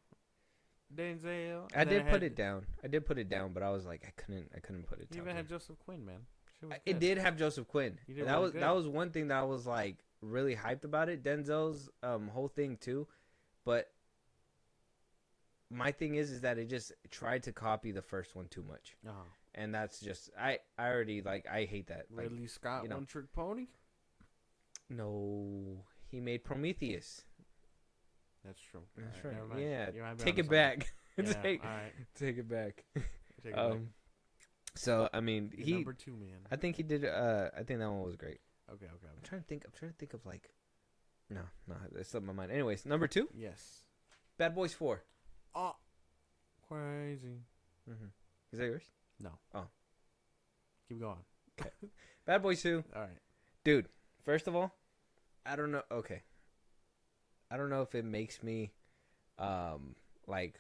I did put it down. But I was like, I couldn't put it. You even had Joseph Quinn, man. It did have Joseph Quinn. That was one thing that I was like really hyped about it. Denzel's whole thing too, but my thing is that it just tried to copy the first one too much, and that's just I already like I hate that. Ridley Scott, one trick pony. No, he made Prometheus. That's true. That's right. Yeah, take it back. Take it back. So I mean, number 2, man. I think he did. I think that one was great. Okay. I'm trying to think of like. No, it slipped my mind. Anyways, number 2. Yes. Bad Boys 4. Oh, crazy. Mm-hmm. Is that yours? No. Oh. Keep going. Okay. Bad Boys 2. All right. Dude, first of all, I don't know. Okay. I don't know if it makes me, like,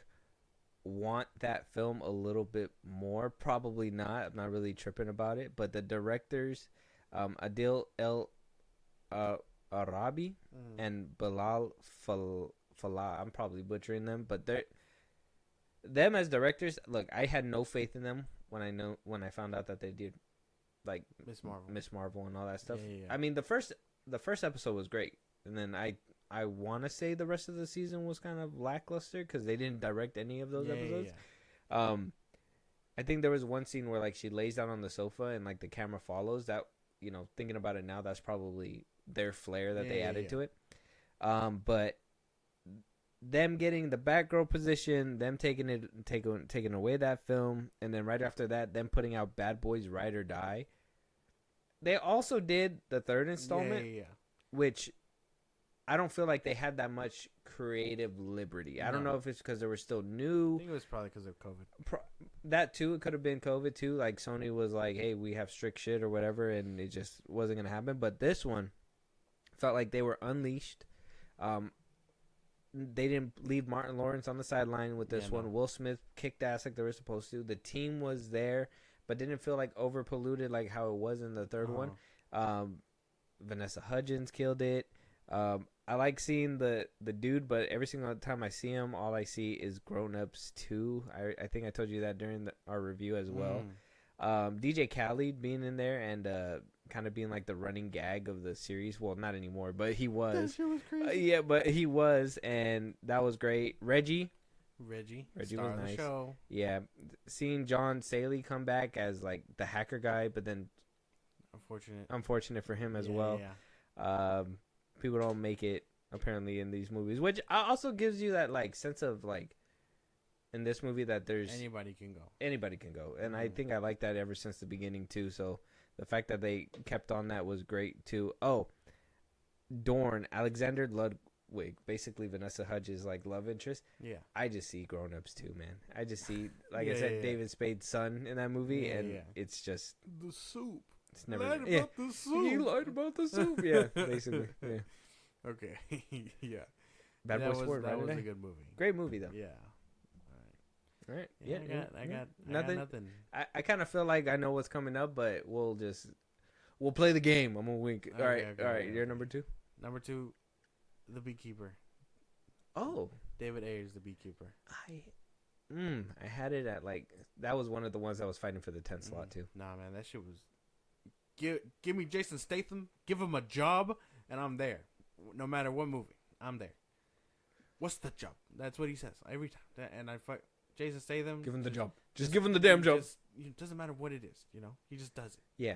want that film a little bit more. Probably not. I'm not really tripping about it. But the directors, Adil El Arabi and Bilal Falah, I'm probably butchering them, but them as directors. Look, I had no faith in them when I found out that they did like Miss Marvel and all that stuff. Yeah. I mean, the first episode was great, and then I want to say the rest of the season was kind of lackluster because they didn't direct any of those episodes. Yeah. I think there was one scene where like she lays down on the sofa and like the camera follows. That, you know, thinking about it now, that's probably their flair that they added to it. But them getting the Batgirl position, them taking away that film, and then right after that, them putting out Bad Boys Ride or Die. They also did the third installment, which I don't feel like they had that much creative liberty. I don't know if it's because they were still new. I think it was probably because of COVID. That too, it could have been COVID too. Like Sony was like, "Hey, we have strict shit or whatever," and it just wasn't gonna happen. But this one felt like they were unleashed. They didn't leave Martin Lawrence on the sideline with this one. Will Smith kicked ass like they were supposed to. The team was there, but didn't feel like over polluted like how it was in the third one. Vanessa Hudgens killed it. I like seeing the dude, but every single time I see him, all I see is Grown Ups 2. I think I told you that during our review as well. DJ Khaled being in there and kind of being like the running gag of the series. Well, not anymore, but he was. That shit was crazy. Yeah, but he was, and that was great. Reggie was nice. Show. Yeah, seeing John Saley come back as like the hacker guy, but then unfortunate for him as well. Yeah. People don't make it apparently in these movies, which also gives you that like sense of like in this movie that there's anybody can go, and I think I like that ever since the beginning too. So the fact that they kept on that was great too. Oh, Dorn, Alexander Ludwig, basically Vanessa Hudgens' like love interest. Yeah, I just see Grown Ups too, man. I just see I said David Spade's son in that movie, and it's just the soup. It's never lied about the soup. He lied about the soup. Yeah, basically. Yeah. Okay. Yeah. Bad Boys 4. That was a good movie. Great movie though. Yeah. All right. Yeah. I got nothing. I kind of feel like I know what's coming up, but we'll play the game. I'm gonna wink. All right. You're number 2. Number 2, The Beekeeper. Oh, David Ayer's The Beekeeper. I had it at like that was one of the ones I was fighting for the 10th slot too. Nah, man, that shit was. Give me Jason Statham, give him a job, and I'm there. No matter what movie, I'm there. What's the job? That's what he says every time. And I fuck Jason Statham. Give him the job. Just give him the damn job. It doesn't matter what it is, He just does it. Yeah.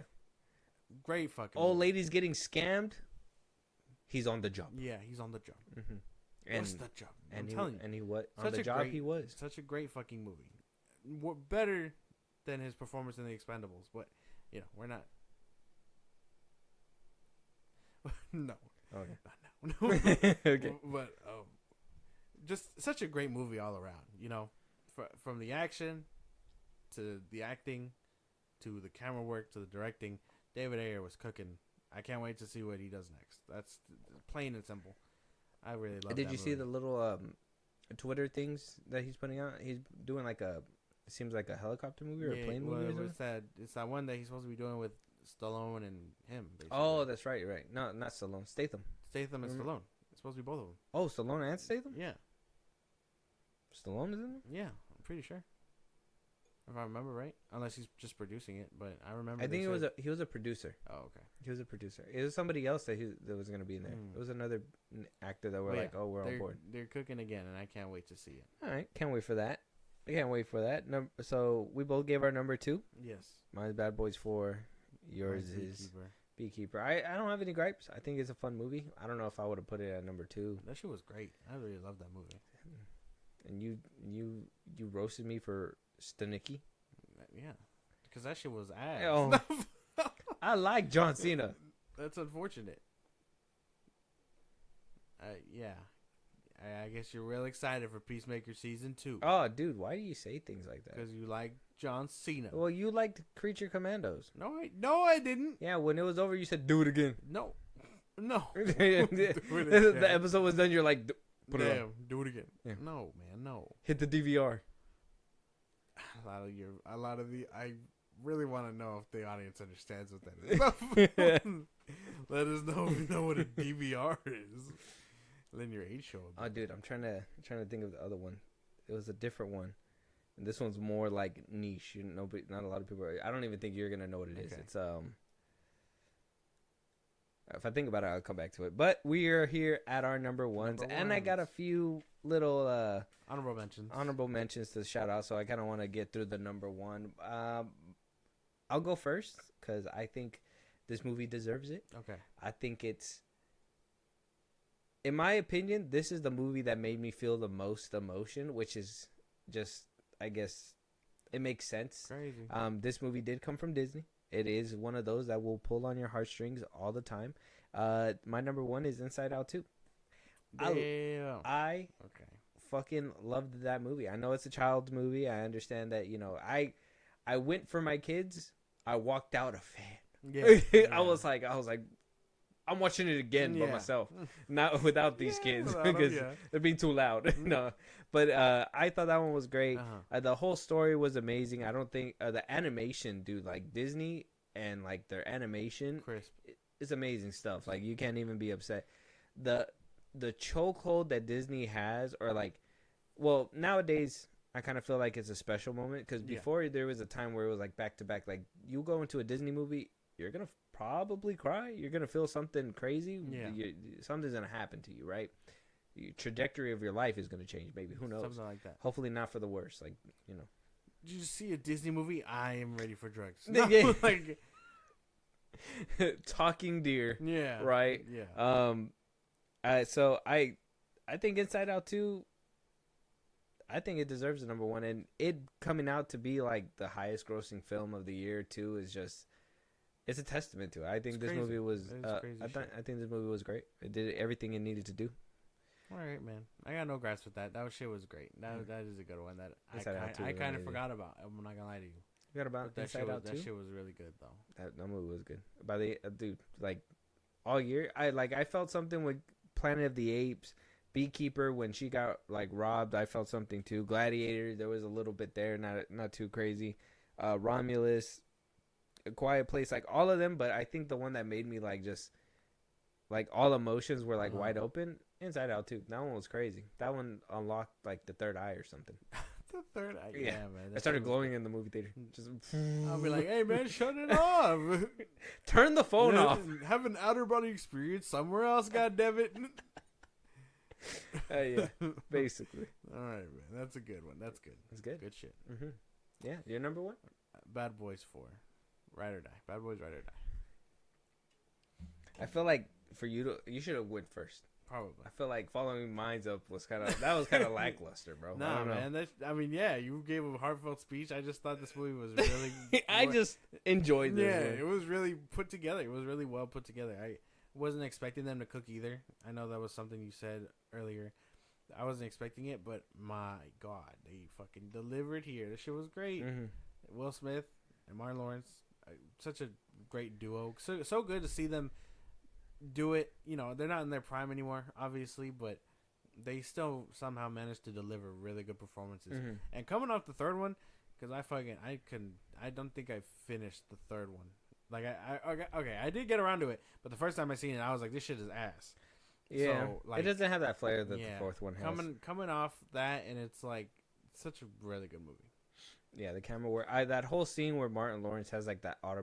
Great fucking. Old ladies getting scammed. He's on the job. Yeah, he's on the job. Mm-hmm. What's the job? I'm telling you. And he what? On the job he was. Such a great fucking movie. Better than his performance in The Expendables, but we're not. No. Okay. Not now. Okay. But just such a great movie all around. From the action to the acting to the camera work to the directing, David Ayer was cooking. I can't wait to see what he does next. That's plain and simple. I really love. Did you see the little Twitter things that he's putting out? He's doing like it seems like a helicopter movie or a plane movie. Or something? It's that one that he's supposed to be doing with Stallone and him. Basically. Oh, that's right. No, not Stallone. Statham. Statham and Stallone. It's supposed to be both of them. Oh, Stallone and Statham? Yeah. Stallone is in it? Yeah, I'm pretty sure. If I remember right, unless he's just producing it, but I remember. I think he was a producer. Oh, okay. He was a producer. It was somebody else that was going to be in there. It was another actor that we're we're on board. They're cooking again, and I can't wait to see it. All right, can't wait for that. I can't wait for that. So we both gave our number 2. Yes. Mine's Bad Boys 4. Yours is Beekeeper. I don't have any gripes. I think it's a fun movie. I don't know if I would have put it at number 2. That shit was great. I really loved that movie. And you roasted me for Stanicki. Yeah, because that shit was ass. Oh, I like John Cena. That's unfortunate. Yeah. I guess you're real excited for Peacemaker Season 2. Oh, dude, why do you say things like that? Because you like John Cena. Well, you liked Creature Commandos. No, I didn't. Yeah, when it was over, you said, do it again. No. The episode was done, you're like, put it on. Do it again. Yeah. No, man, no. Hit the DVR. I really want to know if the audience understands what that is. Let us know if you know what a DVR is. Then your age show. Oh, dude, I'm trying to think of the other one. It was a different one, and this one's more like niche. Not a lot of people. I don't even think you're gonna know what it is. It's If I think about it, I'll come back to it. But we are here at our number ones, and I got a few little honorable mentions to shout out. So I kind of want to get through the number 1. I'll go first because I think this movie deserves it. Okay. I think it's, in my opinion, this is the movie that made me feel the most emotion, which is just, I guess, it makes sense. Crazy. This movie did come from Disney. It is one of those that will pull on your heartstrings all the time. My number 1 is Inside Out 2. Damn. I fucking loved that movie. I know it's a child's movie. I understand that, I went for my kids. I walked out a fan. Yeah. I was like, I'm watching it again by myself, not without these kids because they're being too loud. No, but I thought that one was great. The whole story was amazing. I don't think the animation, dude, like Disney and like their animation, crisp, it's amazing stuff. Like you can't even be upset. The chokehold that Disney has, or like, well, nowadays I kind of feel like it's a special moment because before there was a time where it was like back to back. Like you go into a Disney movie, you're gonna probably cry. You're gonna feel something crazy. Yeah. Something's gonna happen to you, right? The trajectory of your life is gonna change. Maybe who knows? Something like that. Hopefully not for the worst. Like Did you see a Disney movie? I am ready for drugs. Yeah. Like Talking Deer. Yeah. Right. Yeah. So I think Inside Out 2. I think it deserves the number 1, and it coming out to be like the highest grossing film of the year too is just, it's a testament to it. I think this movie was I think this movie was great. It did everything it needed to do. All right, man. I got no gripes with that. That shit was great. That is a good one that I kind of forgot about. I'm not gonna lie to you. You forgot about Inside Out 2? That shit was really good though. That movie was good. By the dude, like all year, I felt something with Planet of the Apes. Beekeeper, when she got like robbed, I felt something too. Gladiator, there was a little bit there, not too crazy. Romulus, A Quiet Place, like all of them, but I think the one that made me like just like all emotions were like wide open. Inside Out 2. That one was crazy. That one unlocked like the third eye or something. The third eye, yeah man. I started glowing in the movie theater. Just I'll be like, hey man, shut it off. Turn the phone off. Have an outer body experience somewhere else, goddammit. Yeah, basically. All right, man. That's a good one. That's good. That's good. Good shit. Mm-hmm. Yeah, your number one? Bad Boys 4. Ride or Die. Bad Boys Ride or Die. I feel like for you should have went first. Probably. I feel like following mine's up was kind of lackluster, bro. Nah, man. Yeah, you gave a heartfelt speech. I just thought this movie was really. I just enjoyed this. Yeah, one. it was really put together. It was really well put together. I wasn't expecting them to cook either. I know that was something you said earlier. I wasn't expecting it, but my God, they fucking delivered here. This shit was great. Mm-hmm. Will Smith and Martin Lawrence, such a great duo. So good to see them do it. You know, they're not in their prime anymore, obviously, but they still somehow managed to deliver really good performances. Mm-hmm. And coming off the third one, because I don't think I finished the third one. Like I did get around to it, but the first time I seen it, I was like, this shit is ass. Yeah, so, like, it doesn't have that flair that the fourth one has. Coming off that, and it's like such a really good movie. Yeah, the camera work. That whole scene where Martin Lawrence has like that outer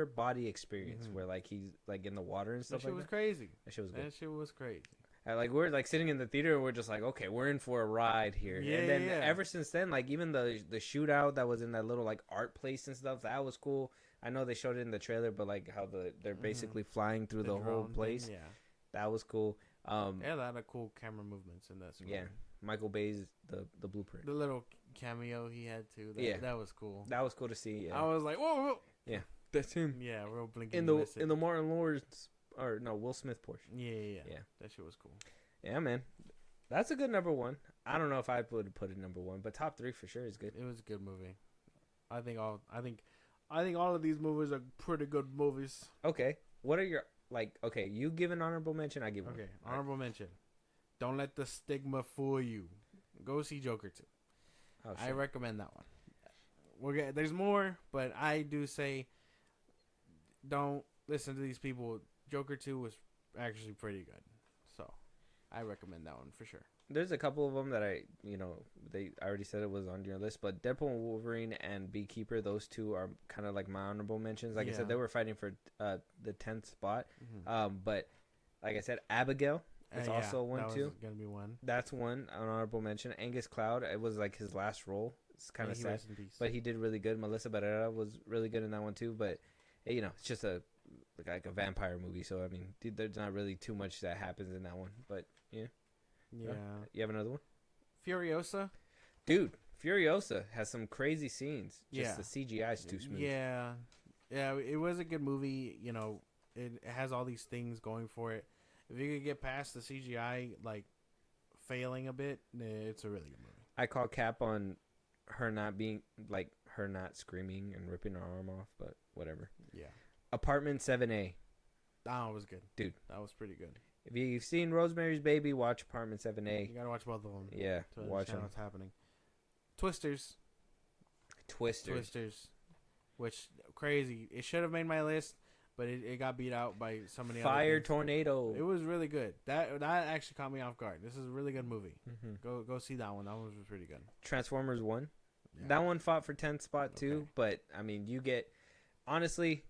body experience, Mm-hmm. where like he's like in the water and stuff. That shit like was that. crazy. That shit was good. That shit was crazy. Like we're like sitting in the theater and we're just like, okay, we're in for a ride here. Yeah, and then yeah. ever since then, like even the shootout that was in that little like art place and stuff, that was cool. I know they showed it in the trailer, but like how they're basically flying through the whole place. Thing, that was cool. Yeah, that had a cool camera movements in this movie. Yeah, Michael Bay's the blueprint. The little cameo he had too. That was cool. That was cool to see. Yeah. I was like, whoa. Yeah, that's him. Yeah, real blinking. In the Martin Lawrence or no Will Smith portion. Yeah. That shit was cool. Yeah, man, that's a good number one. I don't know if I would put it number one, but top three for sure is good. It was a good movie. I think all of these movies are pretty good movies. Okay, what are your Okay, you give an honorable mention. I give one. Okay, honorable mention. Don't let the stigma fool you. Go see Joker 2. Oh, I recommend that one. There's more, but I do say don't listen to these people. Joker 2 was actually pretty good. So, I recommend that one for sure. There's a couple of them that I already said it was on your list, but Deadpool and Wolverine and Beekeeper, those two are kind of like my honorable mentions. Like I said, they were fighting for the 10th spot. Mm-hmm. But like I said, Abigail is also one that too. Was gonna be one. That's one an honorable mention. Angus Cloud, it was like his last role. It's kind of sad, but he did really good. Melissa Barrera was really good in that one too. But it's just like a vampire movie, so I mean, there's not really too much that happens in that one. But yeah. You have another one? Furiosa? Dude, Furiosa has some crazy scenes. Just the CGI is too smooth. Yeah, it was a good movie. You know, it has all these things going for it. If you could get past the CGI, like, failing a bit, it's a really good movie. I call cap on her not screaming and ripping her arm off, but whatever. Yeah. Apartment 7A. That was good. Dude. That was pretty good. If you've seen Rosemary's Baby, watch Apartment 7A. You gotta watch both of them. Yeah, to watch them. What's happening. Twisters, which crazy. It should have made my list, but it got beat out by so many other Fire things. Tornado. It was really good. That actually caught me off guard. This is a really good movie. Mm-hmm. Go see that one. That one was pretty good. Transformers 1. Yeah. That one fought for 10th spot too, but I mean, you get honestly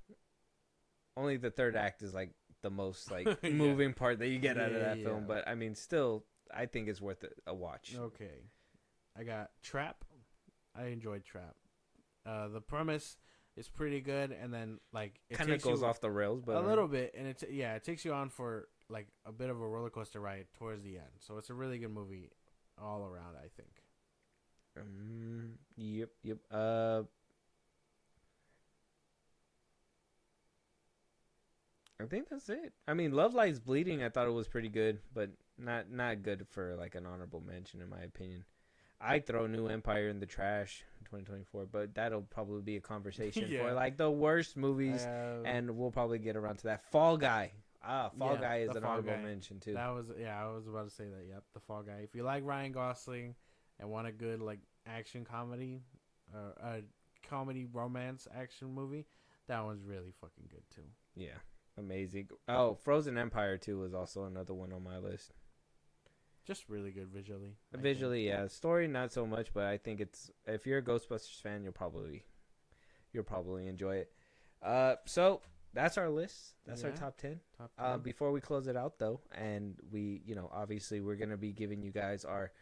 only the third act is like the most like moving part that you get out of that film, but I mean, still, I think it's worth a watch. Okay, I got Trap. I enjoyed Trap. The premise is pretty good, and then like it kind of goes off the rails, but a little bit, and it takes you on for like a bit of a roller coaster ride towards the end. So it's a really good movie all around, I think. Yep. I think that's it. I mean, Love Lies Bleeding, I thought it was pretty good, but not good for like an honorable mention in my opinion. I'd throw New Empire in the trash in 2024, but that'll probably be a conversation for like the worst movies, and we'll probably get around to that. Fall Guy. Fall Guy is an honorable mention too. That was I was about to say that. Yep, the Fall Guy. If you like Ryan Gosling and want a good like action comedy, a comedy romance action movie, that one's really fucking good too. Yeah. Amazing. Oh, Frozen Empire 2 was also another one on my list. Just really good visually. Visually, yeah. Story, not so much, but I think if you're a Ghostbusters fan, you'll probably enjoy it. So that's our list. That's our Yeah. top 10. Top 10. Before we close it out, though, and we, obviously we're going to be giving you guys our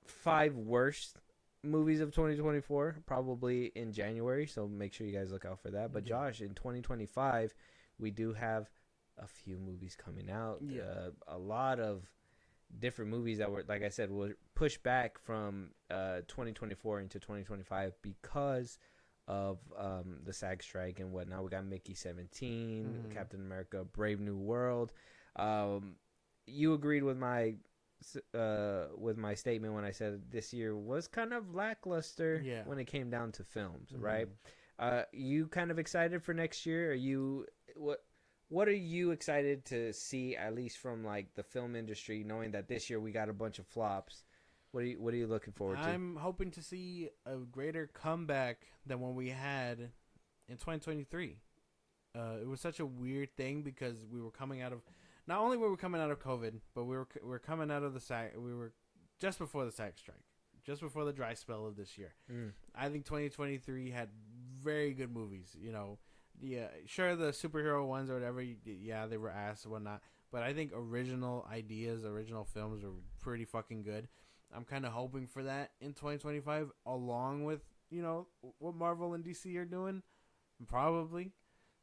5 worst movies of 2024, probably in January. So make sure you guys look out for that. But Yeah. Josh, in 2025, we do have a few movies coming out. Yeah. A lot of different movies that were, like I said, were pushed back from 2024 into 2025 because of the SAG strike and whatnot. We got Mickey 17, Captain America, Brave New World. You agreed with my statement when I said this year was kind of lackluster when it came down to films, right? You kind of excited for next year? Are you what are you excited to see, at least from like the film industry, knowing that this year we got a bunch of flops? What are you looking forward to? I'm hoping to see a greater comeback than what we had in 2023. It was such a weird thing because we were coming out of, not only were we coming out of COVID, but we were coming out of the SAG. We were just before the SAG strike, just before the dry spell of this year. I think 2023 had very good movies. Yeah, sure, the superhero ones or whatever, they were ass and whatnot. But I think original ideas, original films were pretty fucking good. I'm kind of hoping for that in 2025, along with, what Marvel and DC are doing, probably.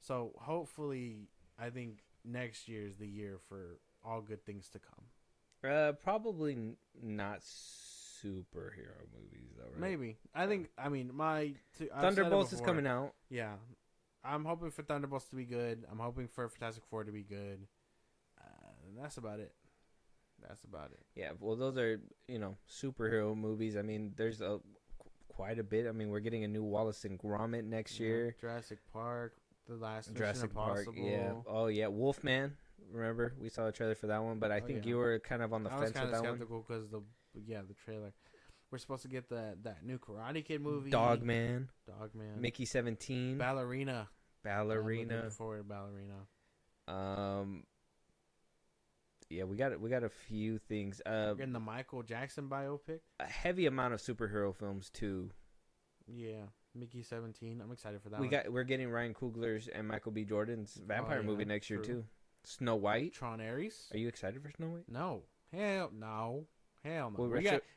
So hopefully, I think next year is the year for all good things to come. Probably not superhero movies though, right? Maybe. My Thunderbolts is coming out. Yeah. I'm hoping for Thunderbolts to be good. I'm hoping for Fantastic Four to be good. That's about it. Yeah, well, those are, superhero movies. I mean, there's quite a bit. I mean, we're getting a new Wallace and Gromit next year. Jurassic Park, the last Jurassic Mission Park, Impossible. yeah. Oh, yeah, Wolfman. Remember, we saw a trailer for that one, but I think you were kind of on the fence with that one. I was kind of skeptical because the trailer. We're supposed to get that new Karate Kid movie. Dogman. Mickey 17. Ballerina. I'm looking forward to Ballerina. Yeah, we got a few things. We're getting the Michael Jackson biopic. A heavy amount of superhero films too. Yeah, Mickey 17. I'm excited for that. We're getting Ryan Coogler's and Michael B. Jordan's vampire movie next year too. Snow White. Tron Ares. Are you excited for Snow White? No. Hell no. Well,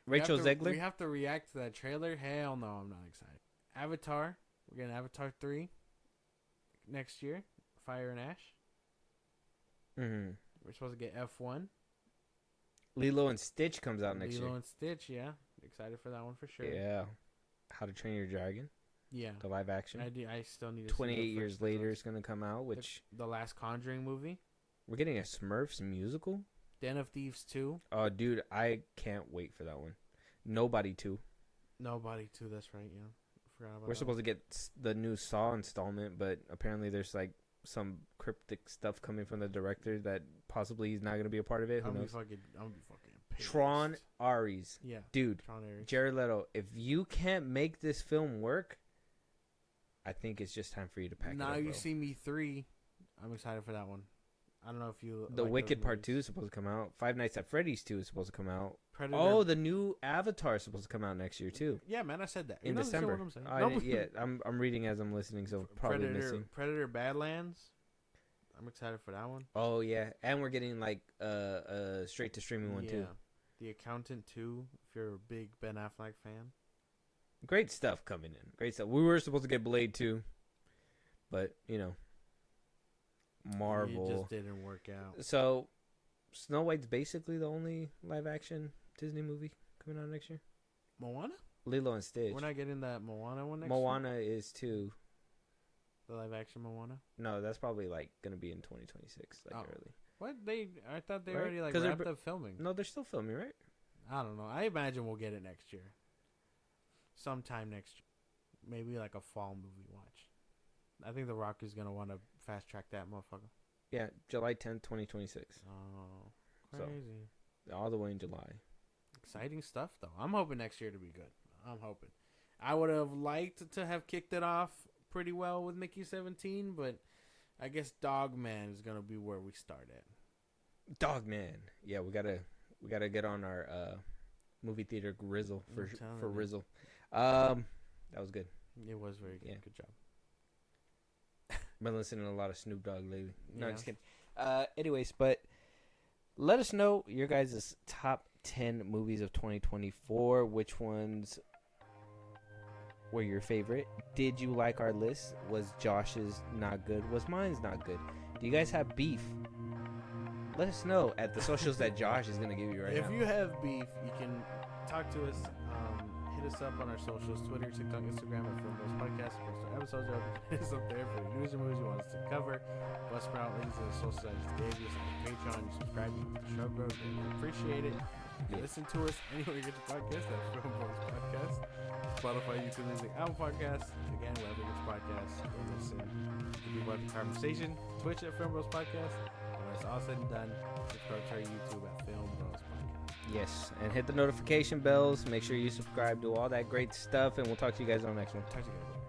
Rachel Zegler. We have to react to that trailer. Hell no, I'm not excited. Avatar. We're getting Avatar 3 next year. Fire and Ash. We're supposed to get F1. Lilo and Stitch comes out next year. Lilo and Stitch, yeah. Excited for that one for sure. Yeah. How to Train Your Dragon. Yeah. The live action. I still need to 28 years later it's going to come out, which... The last Conjuring movie. We're getting a Smurfs musical. Den of Thieves 2. Oh, dude, I can't wait for that one. Nobody 2. Nobody 2, that's right, yeah. Forgot about We're supposed to get the new Saw installment, but apparently there's like some cryptic stuff coming from the director that possibly he's not going to be a part of it. Who knows? I'm gonna be fucking pissed. Tron Ares. Yeah. Dude, Tron Ares. Jared Leto, if you can't make this film work, I think it's just time for you to pack it up, Now You bro. See Me 3. I'm excited for that one. I don't know if you... The Wicked Part 2 is supposed to come out. Five Nights at Freddy's 2 is supposed to come out. Predator. Oh, the new Avatar is supposed to come out next year, too. Yeah, man, I said that. In December. I'm reading as I'm listening, so probably missing. Predator Badlands. I'm excited for that one. Oh, yeah. And we're getting, like, a straight-to-streaming one, too. The Accountant 2, if you're a big Ben Affleck fan. Great stuff coming in. Great stuff. We were supposed to get Blade 2, but, Marvel. It just didn't work out. So, Snow White's basically the only live-action Disney movie coming out next year. Moana? Lilo and Stitch. We're not getting that Moana one next year? Moana is too. The live-action Moana? No, that's probably, like, going to be in 2026, early. What? I thought they Right? already, like, 'Cause wrapped up filming. No, they're still filming, right? I don't know. I imagine we'll get it next year. Sometime next year. Maybe, like, a fall movie watch. I think The Rock is going to want to fast-track that motherfucker. Yeah, July 10th, 2026. Oh, crazy. So, all the way in July. Exciting stuff, though. I'm hoping next year to be good. I'm hoping. I would have liked to have kicked it off pretty well with Mickey 17, but I guess Dogman is going to be where we start at. Dogman. Yeah, we gotta get on our movie theater grizzle for Rizzle. That was good. It was very good. Yeah. Good job. Been listening to a lot of Snoop Dogg lately. No, Yeah. just kidding. Anyways, but let us know your guys' top 10 movies of 2024. Which ones were your favorite? Did you like our list? Was Josh's not good? Was mine's not good? Do you guys have beef? Let us know at the socials that Josh is gonna give you right If now. you have beef, you can talk to us. Hit us up on our socials: Twitter, TikTok, Instagram, at FIlmBros Podcast. Post our episodes up. Hit us up there for the news and movies you want us to cover. Buzzsprout links to the socials I just gave you. So on Patreon, you subscribe to the show grows. We appreciate it. You can listen to us anywhere you get your podcast at FIlmBros Podcast. Spotify, YouTube Music, Apple Podcasts. Again, wherever you get your podcasts, go listen. Be part of the conversation. Twitch at FIlmBros Podcast. And when it's all said and done, subscribe to our YouTube at FIlmBros Podcast. Yes, and hit the notification bells. Make sure you subscribe, do all that great stuff, and we'll talk to you guys on the next one. Talk to you guys later.